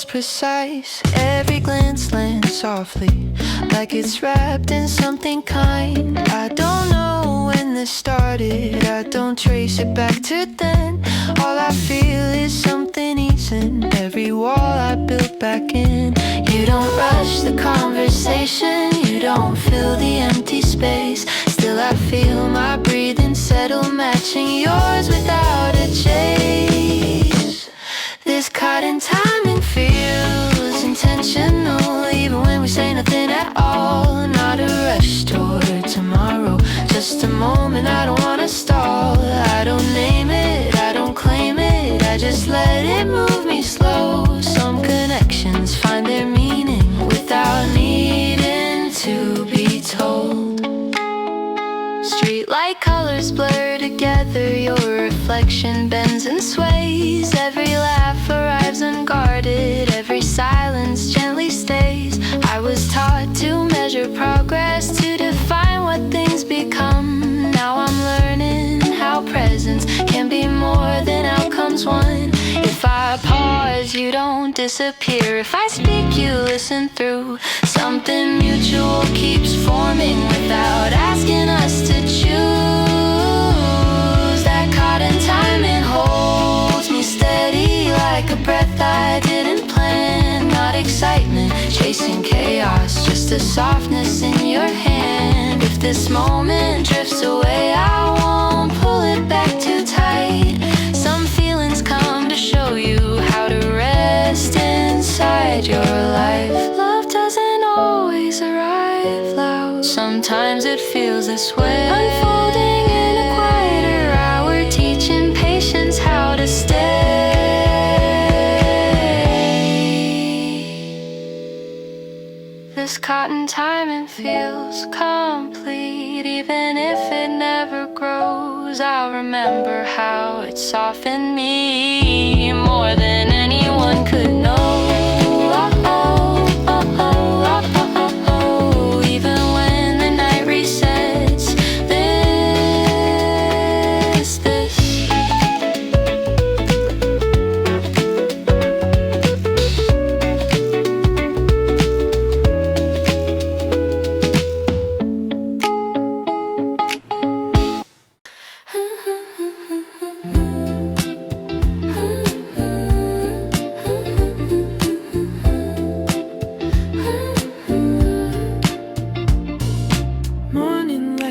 precise. Every glance lands softly, like it's wrapped in something kind. I don't know when this started, I don't trace it back to then. All I feel is something easing every wall I built back in. You don't rush the conversation, you don't fill the empty space. Still I feel my breathing settle, matching yours without a chase. This cotton timing feels intentional, even when we say nothing at all. Not a rush toward tomorrow, just a moment I don't wanna stall. I don't name it, I don't claim it, I just let it move me slow. Some connections find their meaning without needing to be told. Streetlight colors blur together, your reflection bends and sways. Every laugh arrives unguarded, every silence gently stays. I was taught to measure progress, to define what things become. Now I'm learning how presence can be more than outcomes won. If I pause, you don't disappear. If I speak, you listen through. Something mutual keeps forming without asking us to choose. That cotton timing holds me steady like a breath I didn't plan. Not excitement, chasing chaos, just a softness in your hand. If this moment drifts away, I won't pull it back too tight. Some feelings come to show you how to rest inside your life. Love doesn't always arrive loud, sometimes it feels this way. Unfolding in a quieter hour, teaching patience how to stay. This cotton timing feels complete, even if it never grows. I'll remember how it softened me more than anyone could know. Even when the night resets,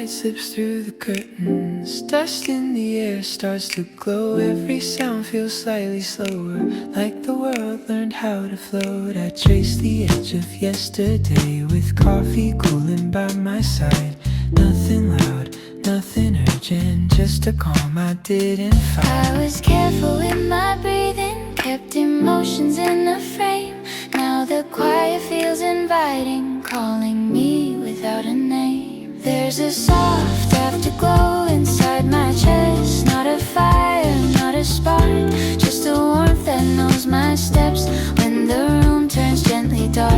slips through the curtains. Dust in the air starts to glow. Every sound feels slightly slower, like the world learned how to float. I trace the edge of yesterday with coffee cooling by my side. Nothing loud, nothing urgent, just a calm I didn't find. I was careful with my breathing, kept emotions in a frame. Now the quiet feels inviting, calling me without a name. There's a soft afterglow inside my chest. Not a fire, not a spark, just a warmth that knows my steps when the room turns gently dark.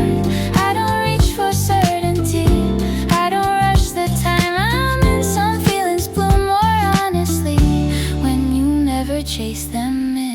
I don't reach for certainty, I don't rush the time I'm in. Some feelings bloom more honestly when you never chase them in.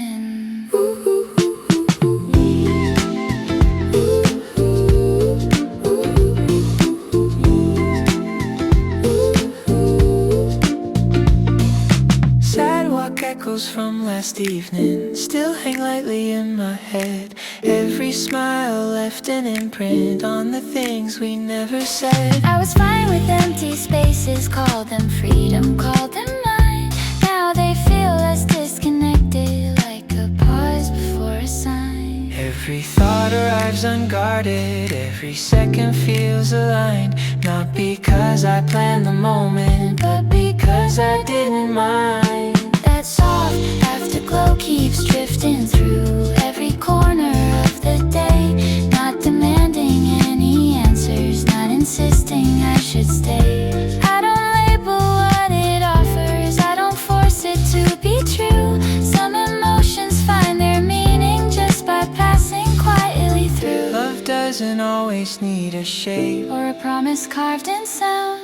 Echoes from last evening still hang lightly in my head. Every smile left an imprint on the things we never said. I was fine with empty spaces, call them freedom, call them mine. Now they feel less disconnected, like a pause before a sign. Every thought arrives unguarded, every second feels aligned. Not because I planned the moment, but because I didn't mind. That soft afterglow keeps drifting through every corner of the day. Not demanding any answers, not insisting I should stay. I don't label what it offers, I don't force it to be true. Some emotions find their meaning just by passing quietly through. Love doesn't always need a shape or a promise carved in sound.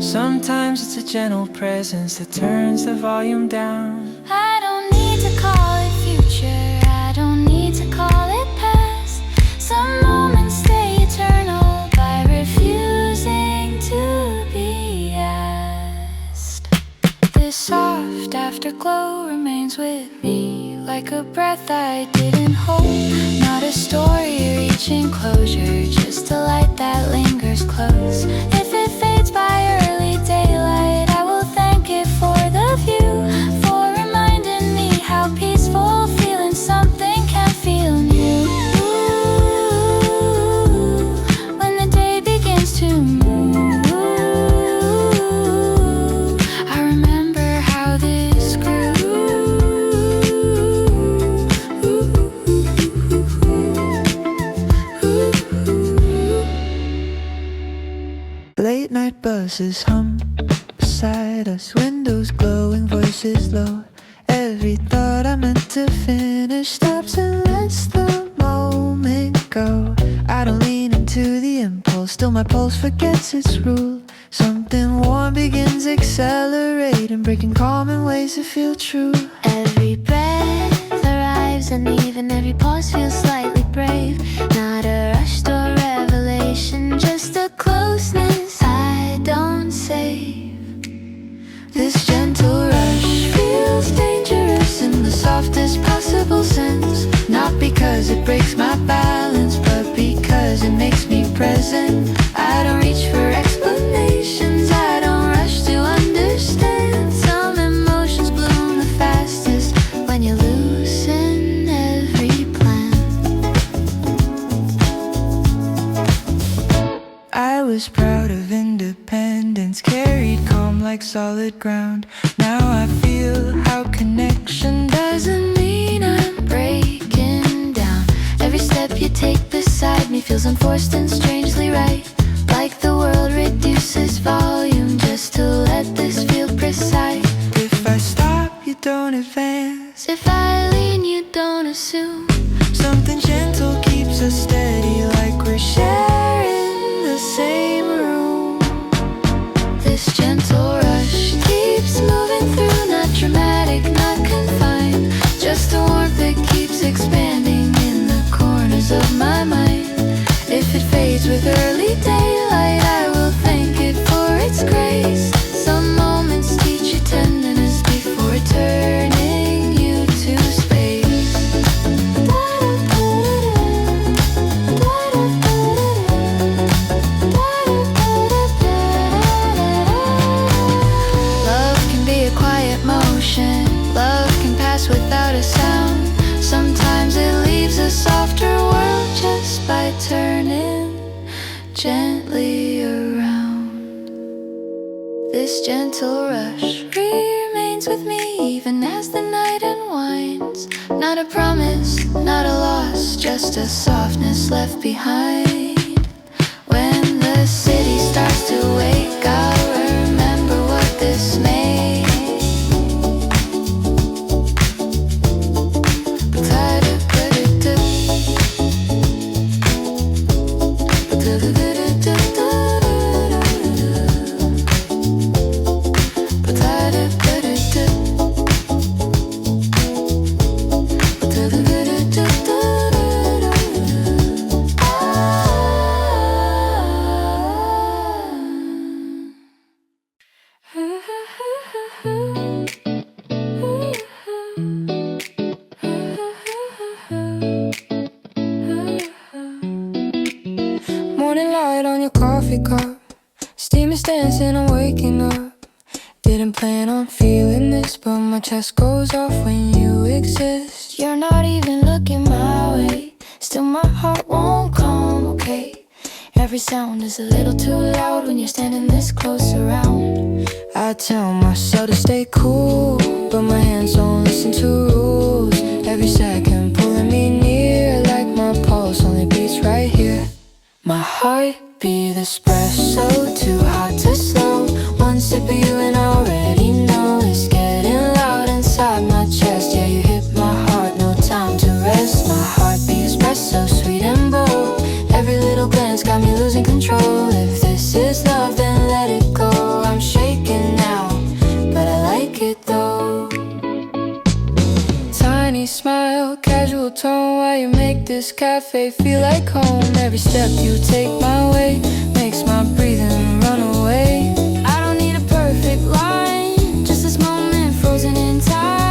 Sometimes it's a gentle presence that turns the volume down. I don't need to call it future, I don't need to call it past. glow remains with me, like a breath I didn't hold. Not a story reaching closure, just a light that lingers close. If it fades by early daylight, I will thank it for the view, for reminding me how peaceful feeling something can feel new. When the day begins to move, I remember how this grew. Late night buses hum beside us, windows glowing, voices low. Every thought I meant to finish stops and lets the moment go. I don't lean into the impulse, still my pulse forgets its rule. Something warm begins accelerating, breaking common ways to feel true. Every breath arrives and even every pause feels slightly brave. Not a rushed or revelation, just a closeness I don't save. This gentle rush feels dangerous in the softest possible sense. Not because it breaks my balance, but because it makes me present. I don't reach for explanations, I don't rush to understand. Some emotions bloom the fastest when you loosen every plan. I was proud of independence, carried calm like solid ground. Now I feel how connection Doesn't mean I'm breaking down. Every step you take beside me feels unforced and strangely right. Like the world reduces volume just to let this feel precise. If I stop, you don't advance. If I lean, you don't assume. Something gentle keeps us steady, like we're sharing the same room. This gentle rush keeps moving through, not dramatic, not confined. Just a warmth that keeps expanding in the corners of my mind. If it fades with early daylight, I will thank it for its grace. Some moments teach you tenderness before turning you to space. Love can be a quiet motion. Love can pass without a sound. Sometimes it leaves a softer world just by turning gently around. This gentle rush remains with me even as the night unwinds. Not a promise, not a loss, just a softness left behind. When the city starts to wake, I'll remember what this made. Morning light on your coffee cup, steam is dancing, I'm waking up. Didn't plan on feeling this, but my chest goes off when you exist. You're not even looking my way, still my heart won't come, okay? Every sound is a little too loud when you're standing this close around. I tell myself to stay cool, but my hands don't listen to rules. Every second pulling me near, like my pulse only beats right here. My heart beat espresso, too hot to slow. One sip of you and I already know it's getting loud inside my chest. Yeah, you hit my heart, no time to rest. My heart beat espresso, sweet and bold. Every little glance got me losing control. If this is love, then let it go. I'm shaking now, but I like it though. Tiny smile, casual tone, while you make this cafe feel like home. Every step you take my way makes my breathing run away. I don't need a perfect line, just this moment frozen in time.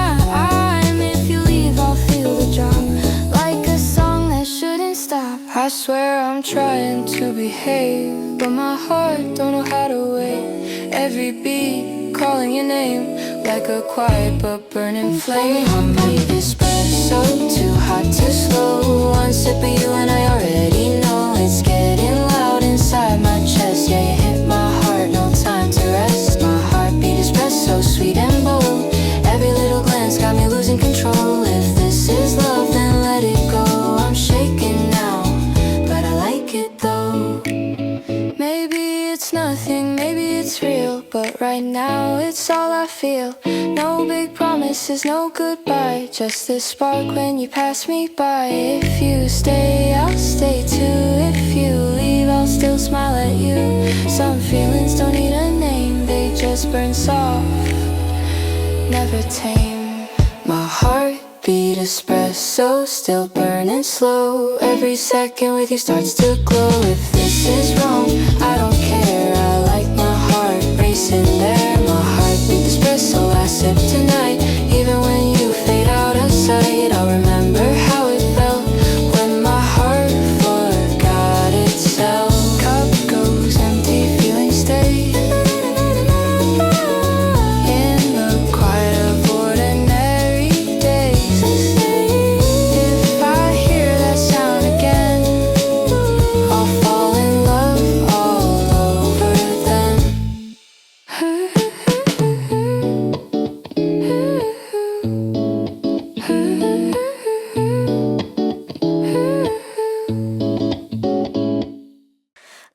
I'm trying to behave, but my heart don't know how to wait. Every beat calling your name, like a quiet but burning flame. I'm like espresso, too hot, too slow. One sip of you and I already know it's getting loud inside my chest. Yeah, you hit my heart, no time to rest. My heartbeat espresso, sweet and bold. Every little glance got me losing control. If this is love, then let it go. I'm shaking now, but I like it though. Maybe it's nothing, maybe it's real, but right now it's all I feel. No big promises, no goodbye, just this spark when you pass me by. If you stay, I'll stay too. If you leave, I'll still smile at you. Some feelings don't need a name, they just burn soft, never tame. My heartbeat espresso, still burning slow. Every second with you starts to glow. If this is wrong, I don't care. I like my heart racing there. My heartbeat espresso, last sip tonight. Even when you fade out of sight, I'll remember how it felt when my heart forgot itself. Cup goes empty, feelings stay in the quiet of ordinary days. If I hear that sound again, I'll fall in love all over them.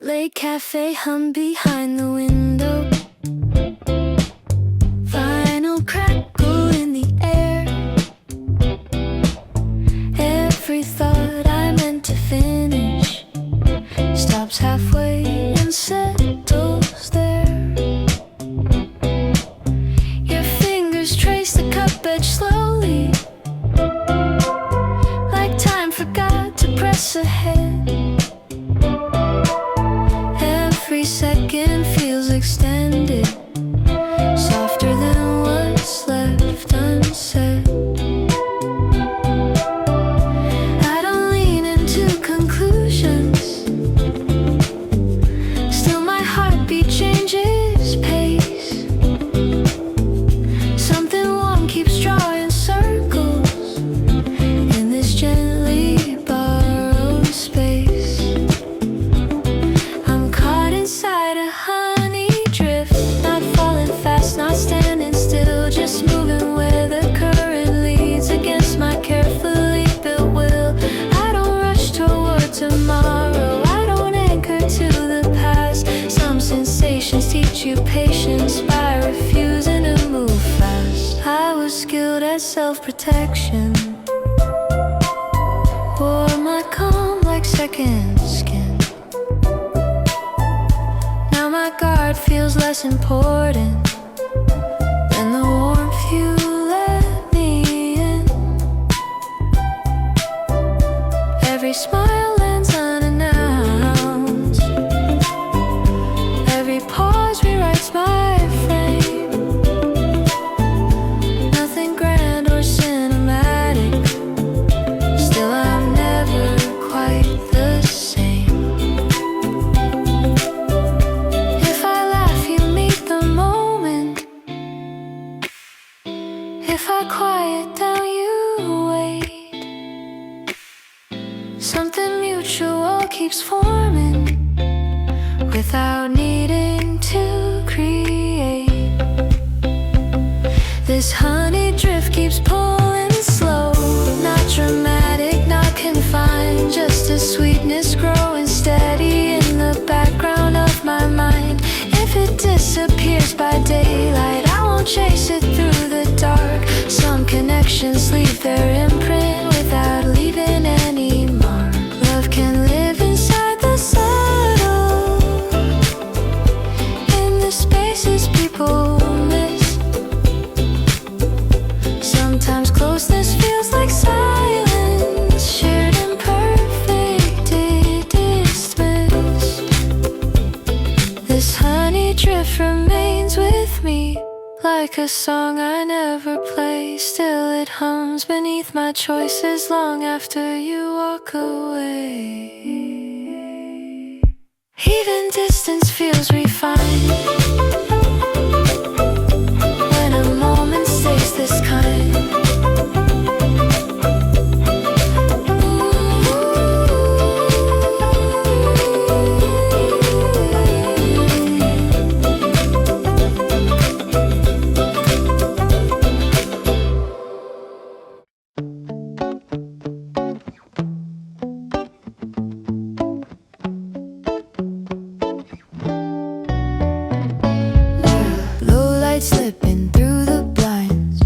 Late cafe hum behind the window. Vinyl crackle in the air. Every thought I meant to finish stops halfway and settles there. Your fingers trace the cup edge slowly, like time forgot to press ahead. Every second feels extended, softer than what's left unsaid. I don't lean into conclusions, still my heartbeat changes pace. Something warm keeps drawing circles in this gently borrowed space. I'm caught inside a honey drift, not falling fast, not standing still, just moving where the current leads against my carefully built will. I don't rush toward tomorrow, I don't anchor to the past. Some sensations teach you patience by refusing to move fast. I was skilled at self-protection, wore my calm like second skin. Now my guard feels less important than the warmth you let me in. Every smile lands unannounced, every pause rewrites my frame. Nothing grand or cinematic, still I'm never quite the same. If I laugh, you meet the moment. If I quiet down, you wait. Something mutual keeps forming without needing to create. This honey drift keeps pulling slow, not dramatic, not confined, just a sweetness growing steady in the background of my mind. If it disappears by daylight, I won't chase it through the dark. Some connections leave their imprint without leaving any mark. Love can live inside the subtle, in the spaces people miss. Sometimes closeness feels like silence, shared and perfect, dismissed. This honey drift remains with me, like a song I never play. Still it hums beneath my choices long after you walk away. feels refined. When a moment stays this kind. Slipping through the blinds,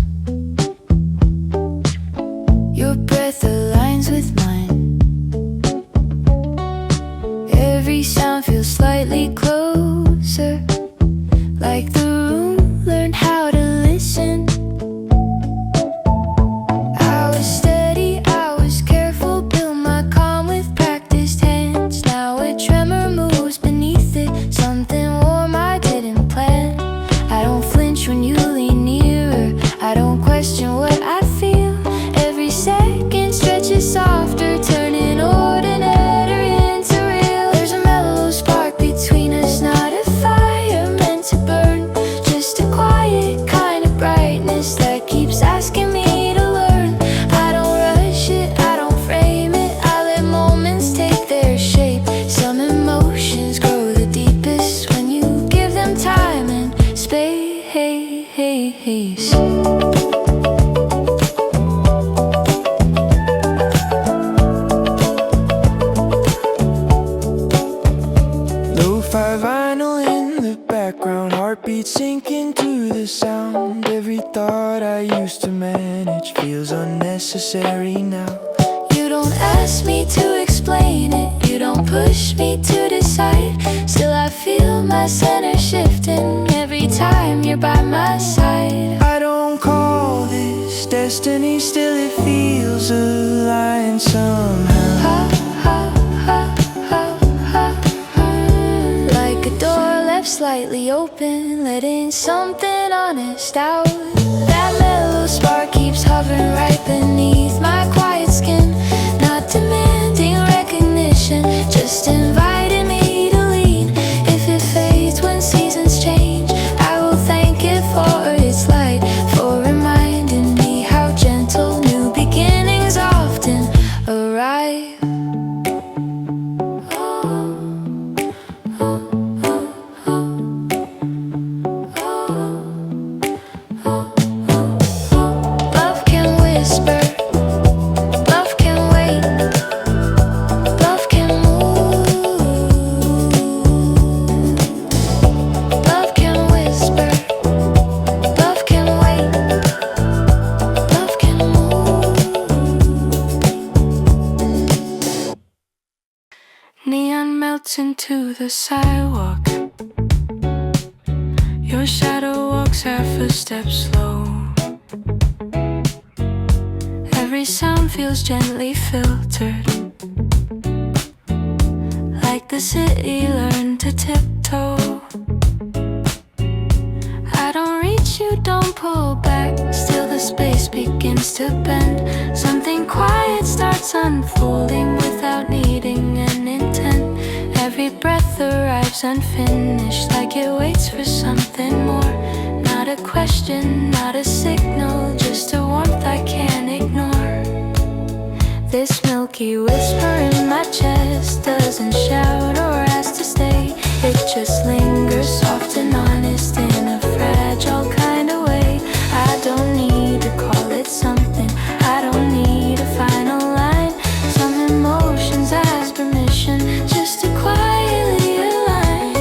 your breath aligns with mine. Every sound feels slightly closer, like the room learned how to listen. I was steady, I was careful, built my calm with practiced hands. Now a tremor moves beneath it, something warm I didn't plan. I don't flinch when you lean nearer, I don't question what I feel. Every second stretches softer, turning ordinary into real. There's a mellow spark between us, not a fire meant to burn, just a quiet kind of brightness that keeps asking me to learn. I don't rush it, I don't frame it, I let moments take their shape. Some emotions grow the deepest when you give them time and space. Lo-fi vinyl in the background, heartbeat sinking to the sound. Every thought I used to manage feels unnecessary now. You don't ask me to explain it, you don't push me to decide. Still I feel my center shifting every time you're by my side. I don't call this destiny, still it feels aligned somehow. Ha, ha, ha, ha, ha, ha. Like a door left slightly open, letting something honest out. That mellow spark keeps hovering right beneath my quiet skin, not demanding recognition, just inviting me to lean. If it fades when seasons change, I will thank it for its light, for reminding me how gentle new beginnings often arrive. Love can whisper, love can wait, love can move. Love can whisper, love can wait, love can move. Neon melts into the sidewalk. Your shadow walks half a step slow. Every sound feels gently filtered, like the city learned to tiptoe. I don't reach, you don't pull back, still the space begins to bend. Something quiet starts unfolding without needing an intent. Every breath arrives unfinished, like it waits for something more. Not a question, not a signal, just a warmth I can't ignore. This milky whisper in my chest doesn't shout or ask to stay. It just lingers, soft and honest, in a fragile kind of way. I don't need to call it something, I don't need a final line. Some emotions ask permission just to quietly align.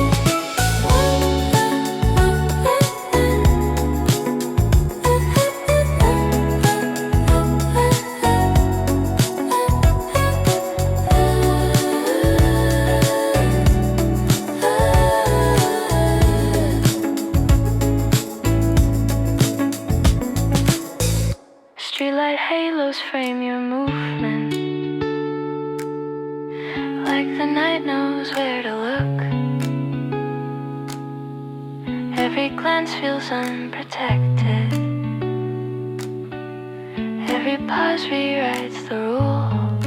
Streetlight halos frame your movement, like the night knows where to look. Every glance feels unprotected, every pause rewrites the rules.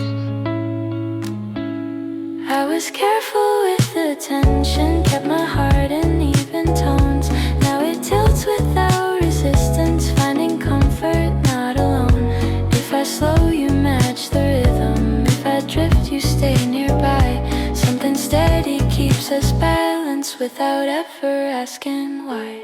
I was careful with the tension, kept my heart in even tones. Now it tilts without resistance, finding comfort not alone. If I slow, you match the rhythm. If I drift, you stay nearby. Something steady keeps us balanced without ever asking why.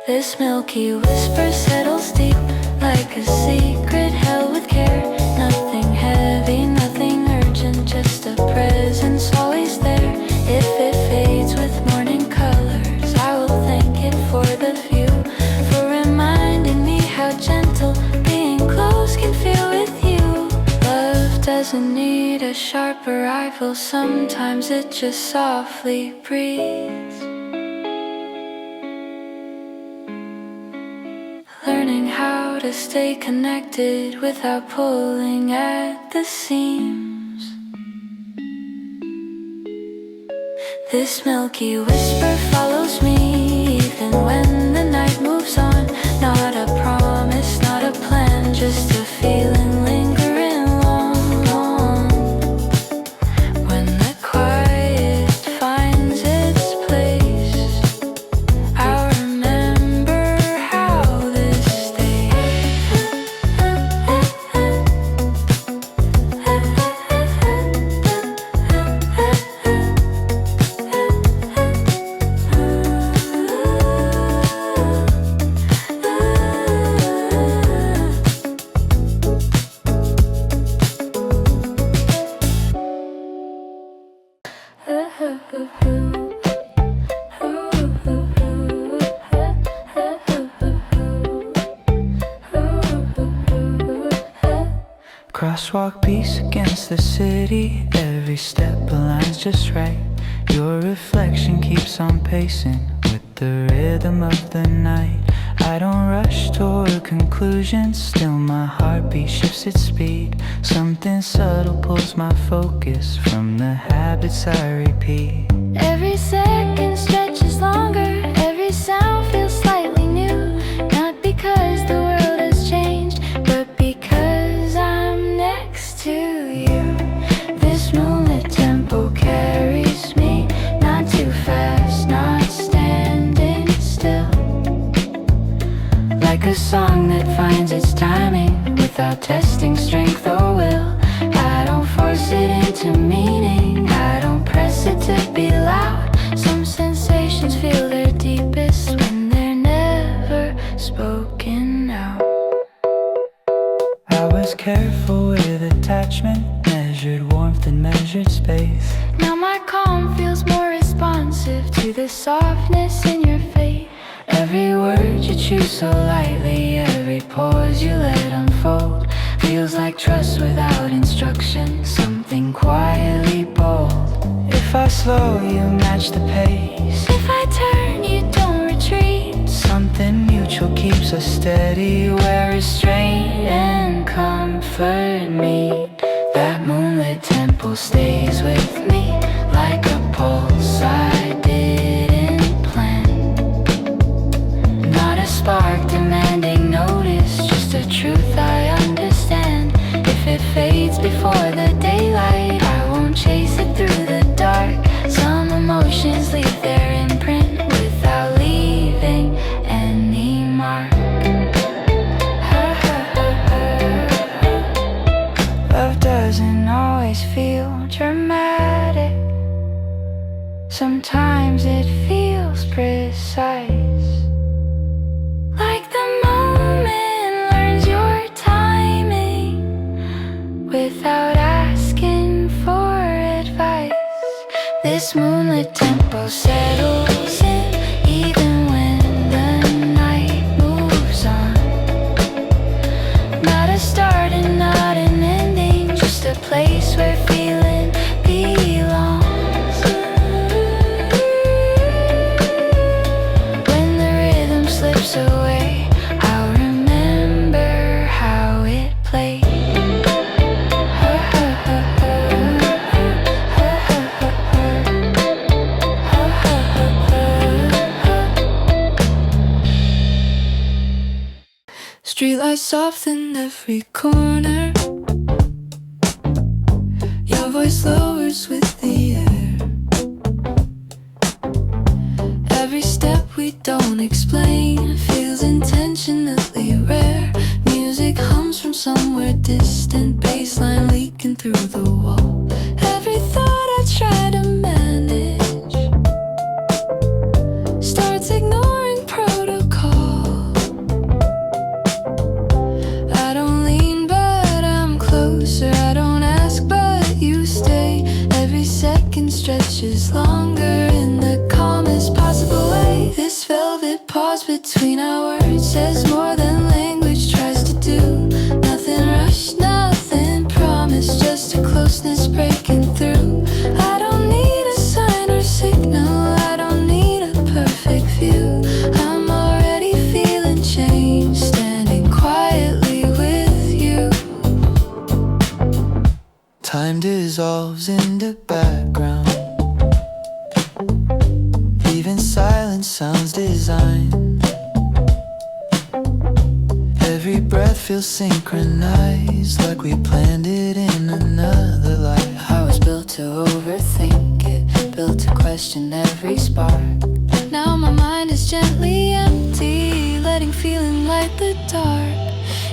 This milky whisper settles deep like a secret held with care. Nothing heavy, nothing urgent, just a presence always there. If it fades with morning colors, I will thank it for the view, for reminding me how gentle being close can feel with you. Love doesn't need a sharp arrival, sometimes it just softly breathes. Learning how to stay connected without pulling at the seams. This milky whisper follows me even when the night moves on. Not a promise, not a plan, just a feeling lingering long. When the quiet finds its place, I remember how this Crosswalk piece against the city, every step aligns just right. Your reflection keeps on pacing with the rhythm of the night. I don't rush toward conclusions, still my heartbeat shifts its speed. Something subtle pulls my focus from the habits I repeat. every second stretches longer, every sound feels slightly new. Not because the world has changed, but because I'm next to you. This moonlit tempo carries me, not too fast, not standing still. Like a song that finds its timing without testing strength or will. I don't force it into meaning, I don't press it to be loud. Some sensations feel their deepest when they're never spoken out. I was careful with attachment, measured warmth and measured space. Now my calm feels more responsive to the softness in your face. Every word you choose so lightly, every pause you let unfold, feels like trust without instruction, something quietly bold. If I slow, you match the pace. If I turn, you don't retreat. Something mutual keeps us steady where restraint and comfort meet. That moonlit tempo stays with me like a pulse I didn't plan. Not a spark demanding notice, just a truth I understand. If it fades before the daylight, I won't chase it through the dark. Some emotions leave their imprint without leaving any mark. Love doesn't always feel dramatic. Sometimes it feels precise. Like the moment learns your timing without asking for advice. This moonlit tempo settles in even when the night moves on. Not a start and not an ending, just a place where feeling belongs. When the rhythm slips away, I'll remember how it played. Streetlights soften every corner. Your voice lowers with the air. explain. Feels intentionally rare. Music hums from somewhere distant, bassline leaking through the wall. Every thought I try to manage starts ignoring protocol. I don't lean but I'm closer. I don't ask but you stay. Every second stretches longer in the calmest possible way. This velvet pause between our words says more than language tries to do. Nothing rushed, nothing promised, just a closeness breaking through. I don't need a sign or signal, I don't need a perfect view. I'm already feeling change, standing quietly with you. Time dissolves into background. Even silence sounds designed. Every breath feels synchronized, like we planned it in another life. I was built to overthink it, built to question every spark. Now my mind is gently empty, letting feeling light the dark.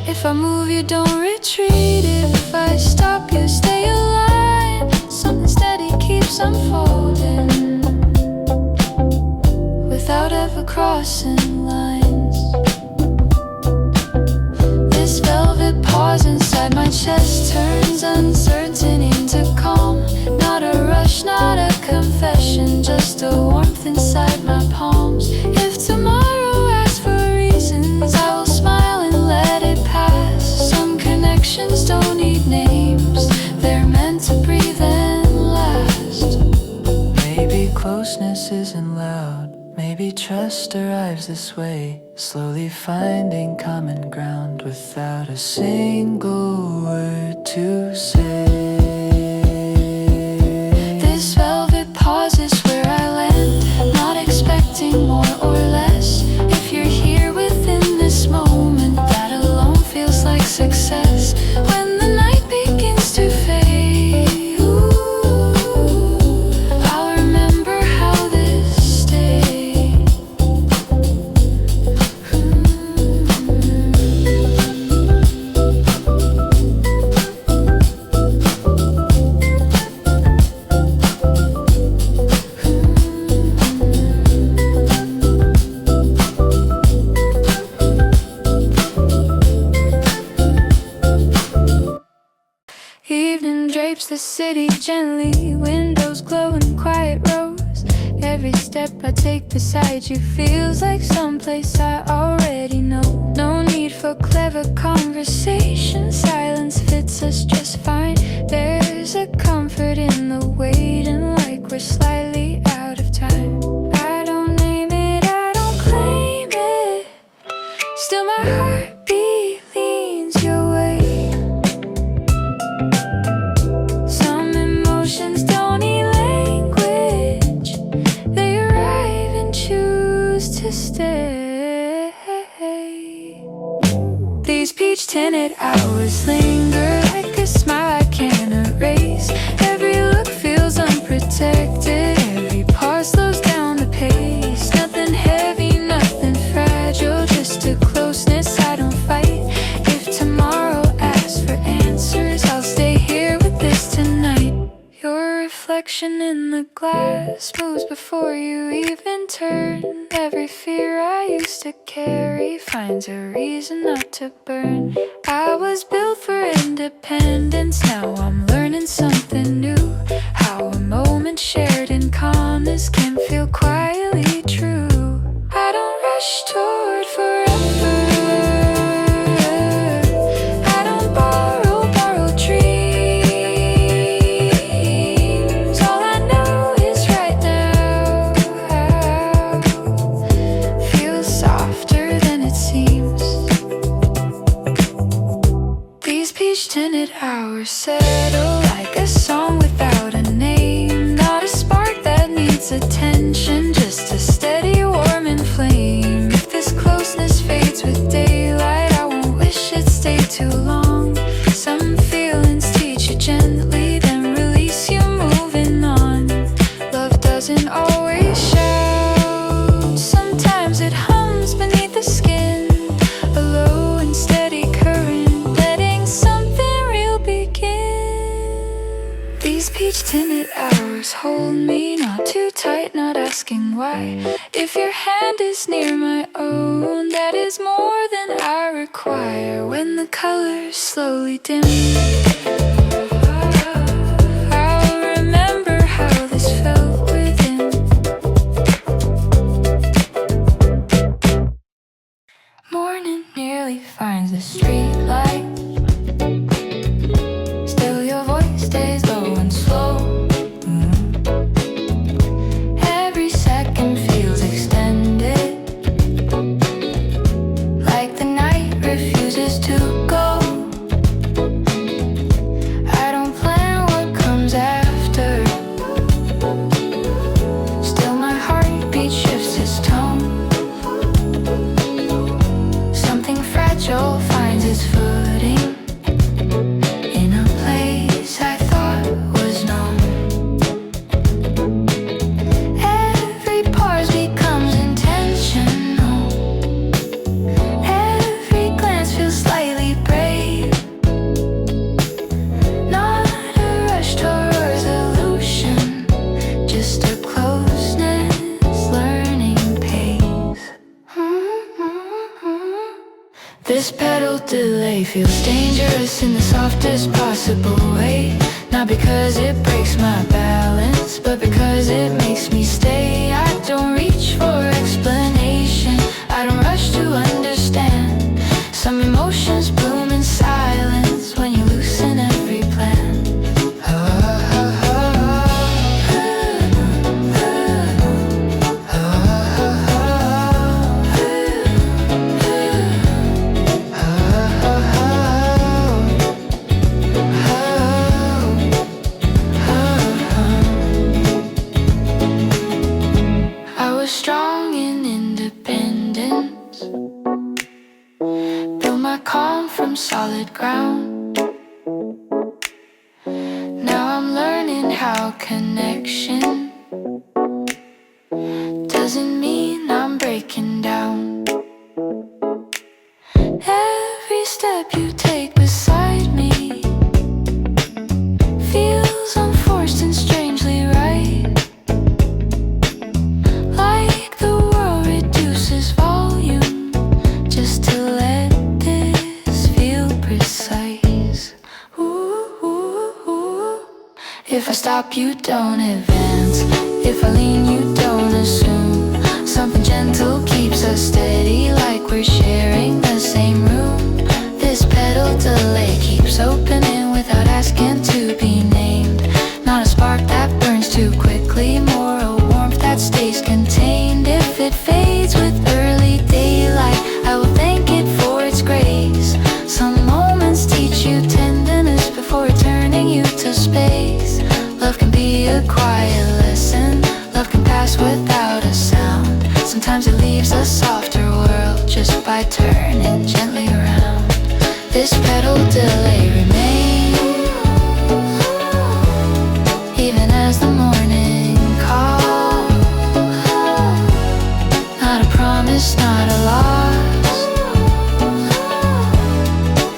If I move, you don't retreat. If I stop, you stay aligned. Something steady keeps unfolding without ever crossing lines. This velvet pause inside my chest turns uncertain into calm. Not a rush, not a confession, just a warmth inside my palms. If tomorrow asks for reasons, I will smile and let it pass. Some connections don't need names, they're meant to breathe and last. Maybe closeness isn't loud, maybe trust arrives this way, slowly finding common ground without a single word to say. This velvet pause is where I land, not expecting more or less. If you're here within this moment, that alone feels like success. When the night begins to fade, ooh, I'll remember how this stayed. Evening drapes the city gently, windows glow in quiet rows. Every step I take beside you feels like someplace I already know. No need for clever conversation, silence fits us just fine. There's a comfort in the waiting, like we're slightly out of time. I don't name it, I don't claim it, still my heartbeat leans your way. Some emotions don't need language, they arrive and choose to stay. These peach-tinted hours linger like a smile I can't erase. Every look feels unprotected, every pause slows down the pace. Nothing heavy, nothing fragile, just a closeness I don't fight. If tomorrow asks for answers, I'll stay here with this tonight. Your reflection in the glass moves before you even turn. Every fear I used to carry finds a reason not to burn. I was built for independence, now I'm learning something new. How a moment shared in calmness can feel quietly true. I don't rush toward forever, I don't borrow dreams. All I know is right now feels softer than it seems. These peach-tinted hours settle like a song without a name. Not a spark that needs attention, just a steady warming flame. If this closeness fades with daylight, I won't wish it stayed too long. Some feelings teach you gently, then release you moving on. Love doesn't always shout, sometimes it hums yours hold me, not too tight, not asking why. If your hand is near my own, that is more than I require. When the colors slowly dim, I'll remember how this felt within. Morning nearly finds the street light. Still your voice stays low and slow. Every second feels extended, like the night refuses to go. I don't plan what comes after. Still my heartbeat shifts its tone. Something fragile finds its footing in a place I thought was known. Every pause becomes intentional. Every glance feels slightly brave. Not a rush toward resolution, just a closeness learning pace. This pedal delay feels dangerous in the softest possible way. Not because it breaks my balance, but because it makes me stay. I don't reach for explanation, I don't rush to understand. Some emotions bloom in silence when you loosen every plan. I was strong in independence, built my calm from solid ground. Now I'm learning how connection doesn't mean I'm breaking down. Every step you take beside me feels unforced and strangely right. Like the world reduces volume just to let this feel precise. Ooh. If I stop, you don't advance. If I lean, you don't assume. Something gentle keeps us steady, like we're sharing the same room. This pedal delay keeps opening without asking to be named. Not a spark that burns too quickly, more a warmth that stays contained. If it fades with early daylight, I will thank it for its grace. Some moments teach you tenderness before returning you to space. Love can be a quiet lesson, love can pass without a sound. Sometimes it leaves a softer world just by turning gently around. This pedal delay remains, even as the morning calls. Not a promise, not a loss,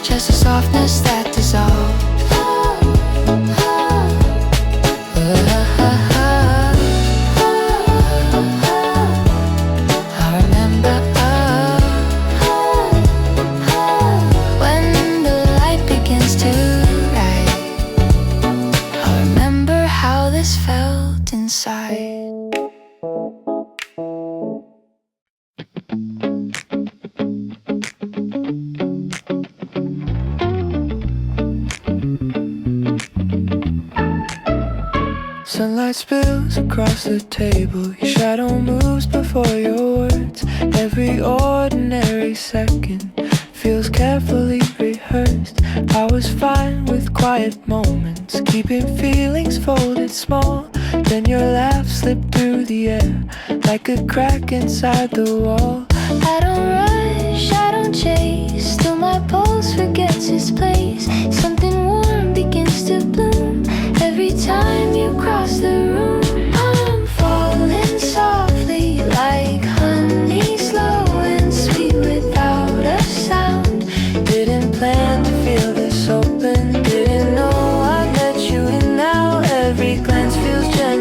just a softness that dissolves. I remember when the light begins to rise. I remember how this felt inside. Sunlight spills across the table. Your shadow moves before your words. Every ordinary second feels carefully rehearsed. I was fine with quiet moments, keeping feelings folded small. Then your laugh slipped through the air like a crack inside the wall. I don't rush, I don't chase, still my pulse forgets its place. Something warm begins to bloom every time you cross the room. I'm falling softly like honey, slow and sweet without a sound. Didn't plan to feel this open, didn't know I let you in now. Every glance feels gentle.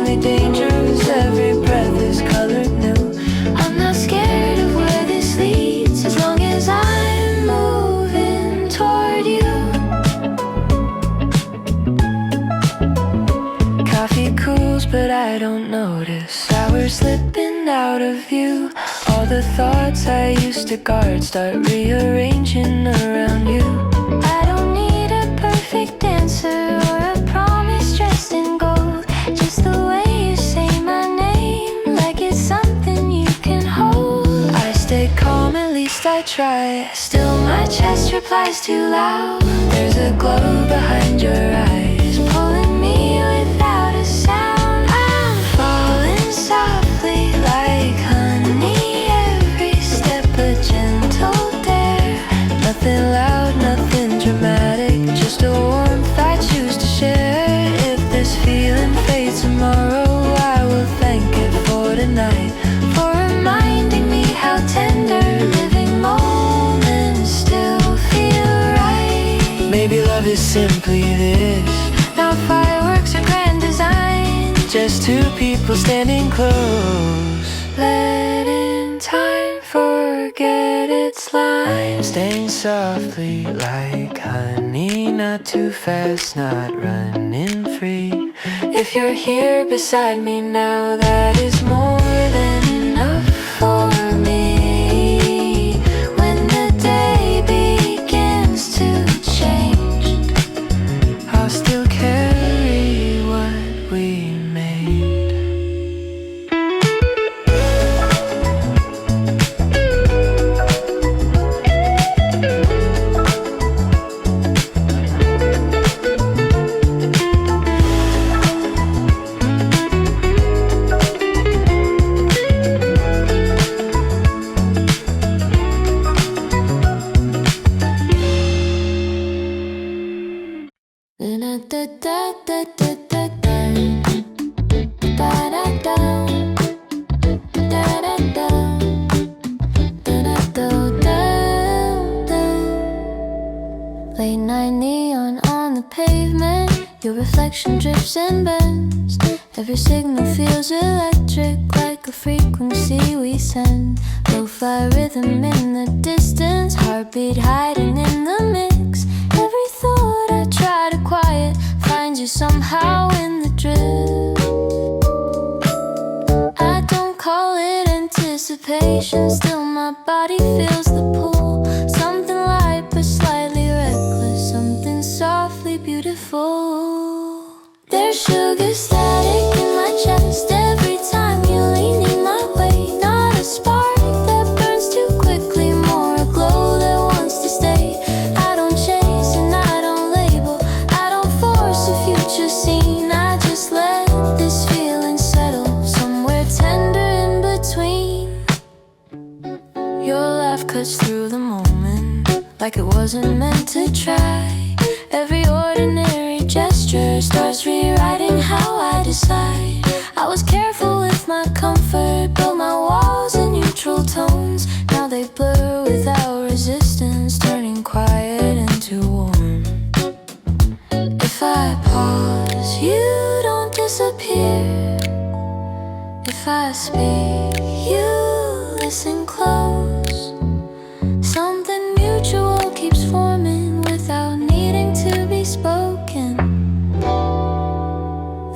but I don't notice hours slipping out of view. All the thoughts I used to guard start rearranging around you. I don't need a perfect answer or a promise dressed in gold. Just the way you say my name, like it's something you can hold. I stay calm, at least I try. Still my chest replies too loud. There's a glow behind your eyes, Pulling me without a sound. I'm falling softly like honey. Every step a gentle dare. Nothing loud, nothing dramatic, just a warmth I choose to share. If this feeling fades tomorrow, I will thank it for tonight, for reminding me how tender living moments still feel right. Maybe love is simply this, Not fireworks or grand design, just two people standing close, letting time forget its lines. Staying softly like honey, not too fast, not running free. If you're here beside me now, that is more than enough for me. When the day begins to change, I'll still carry what we made. Late night neon on the pavement, your reflection drips and bends. Every signal feels electric, like a frequency we send. Lo-fi rhythm in the distance, heartbeat hiding in the mix. Every thought I try to quiet finds you somehow in the drift. I don't call it anticipation, still my body feels the pull. Something light but slightly reckless, something softly beautiful. There's sugar static in my chest every time you lean in my way. Not a spark that burns too quickly, more a glow that wants to stay. I don't chase and I don't label, I don't force a future scene. I just let this feeling settle somewhere tender in between. Your laugh cuts through the moment like it wasn't meant to try. Every ordinary gesture starts rewriting how I decide. I was careful with my comfort, built my walls in neutral tones. Now they blur without resistance, turning quiet into warm. If I pause, you don't disappear. If I speak, you listen close. Something mutual keeps forming without needing to be spoken.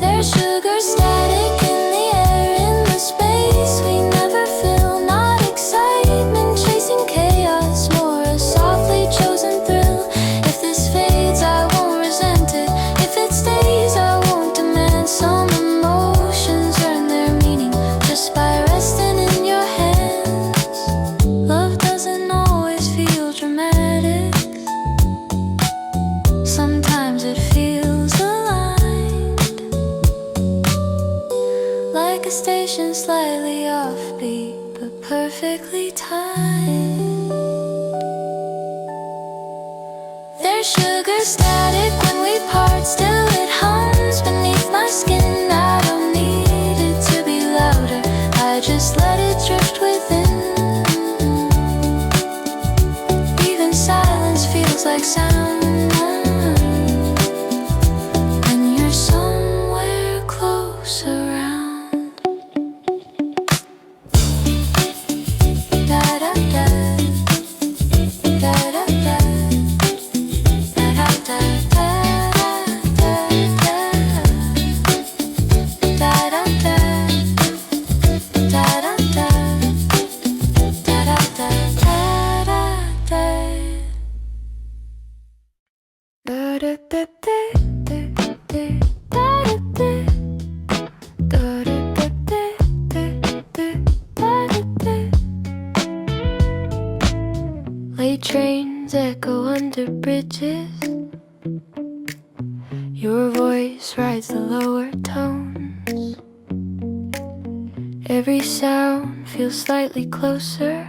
There's sugar static in the air, in the space we never feel. Not excitement chasing chaos, more a softly chosen thrill. If this fades, I won't resent it. If it stays, I won't demand. Some emotions earn their meaning just by resting in your hands. Love doesn't always feel dramatic. Sometimes it feels aligned, like a station slightly offbeat but perfectly timed. There's sugar static when we part, still it hums beneath my skin. I don't need it to be louder, I just let it drift within. Even silence feels like sound when you're somewhere close around. Da da da, da da da, da da da da da. sounds echo under bridges. Your voice rides the lower tones. Every sound feels slightly closer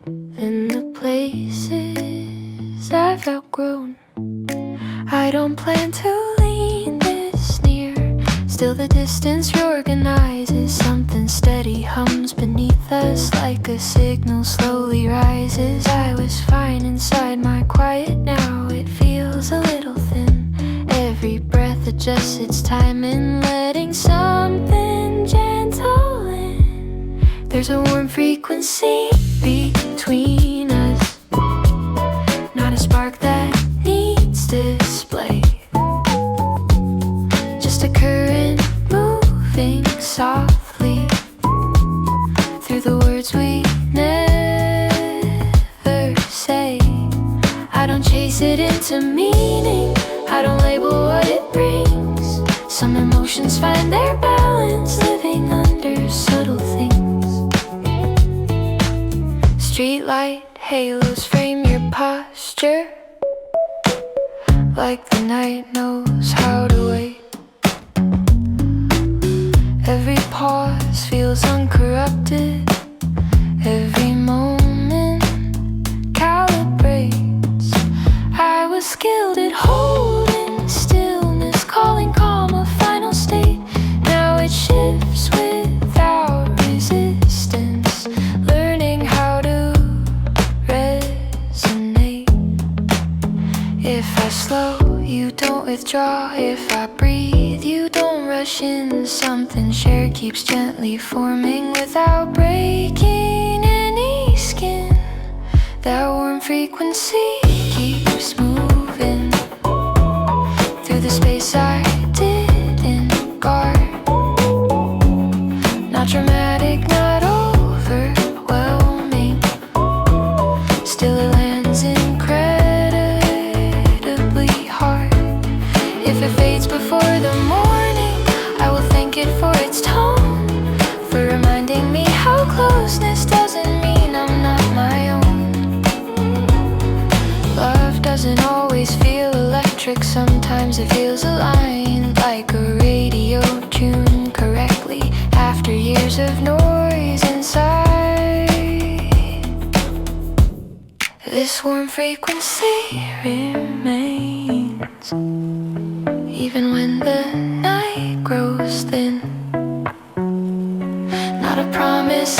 than the places I've outgrown. I don't plan to lean this near. Still the distance reorganizes. Something steady hums beneath us like a signal slowly rises. I was fine inside my quiet, now it feels a little thin. Every breath adjusts its timing, letting something gentle in. There's a warm frequency between us, not a spark that needs display, just a current moving softly through the words we never say. I don't chase it into meaning, I don't label what it brings. Some emotions find their balance living under subtle things. Streetlight halos frame your posture, like the night knows how to wait. Every pause feels uncorrupted. Every moment calibrates. I was skilled at holding stillness, calling calm a final state. Now it shifts without resistance, learning how to resonate. If I slow, you don't withdraw. If I breathe, you don't rush in. Something shared keeps gently forming without breaking any skin. That warm frequency keeps moving through the space I didn't guard. Not dramatic, not overwhelming. Still it lands incredibly hard. If it fades before the morning, I will thank it for its tone, for reminding me how closeness doesn't mean I'm not my own. Love doesn't always feel electric, sometimes it feels aligned, like a radio tuned correctly after years of noise inside. This warm frequency remains even when the night grows thin. Not a promise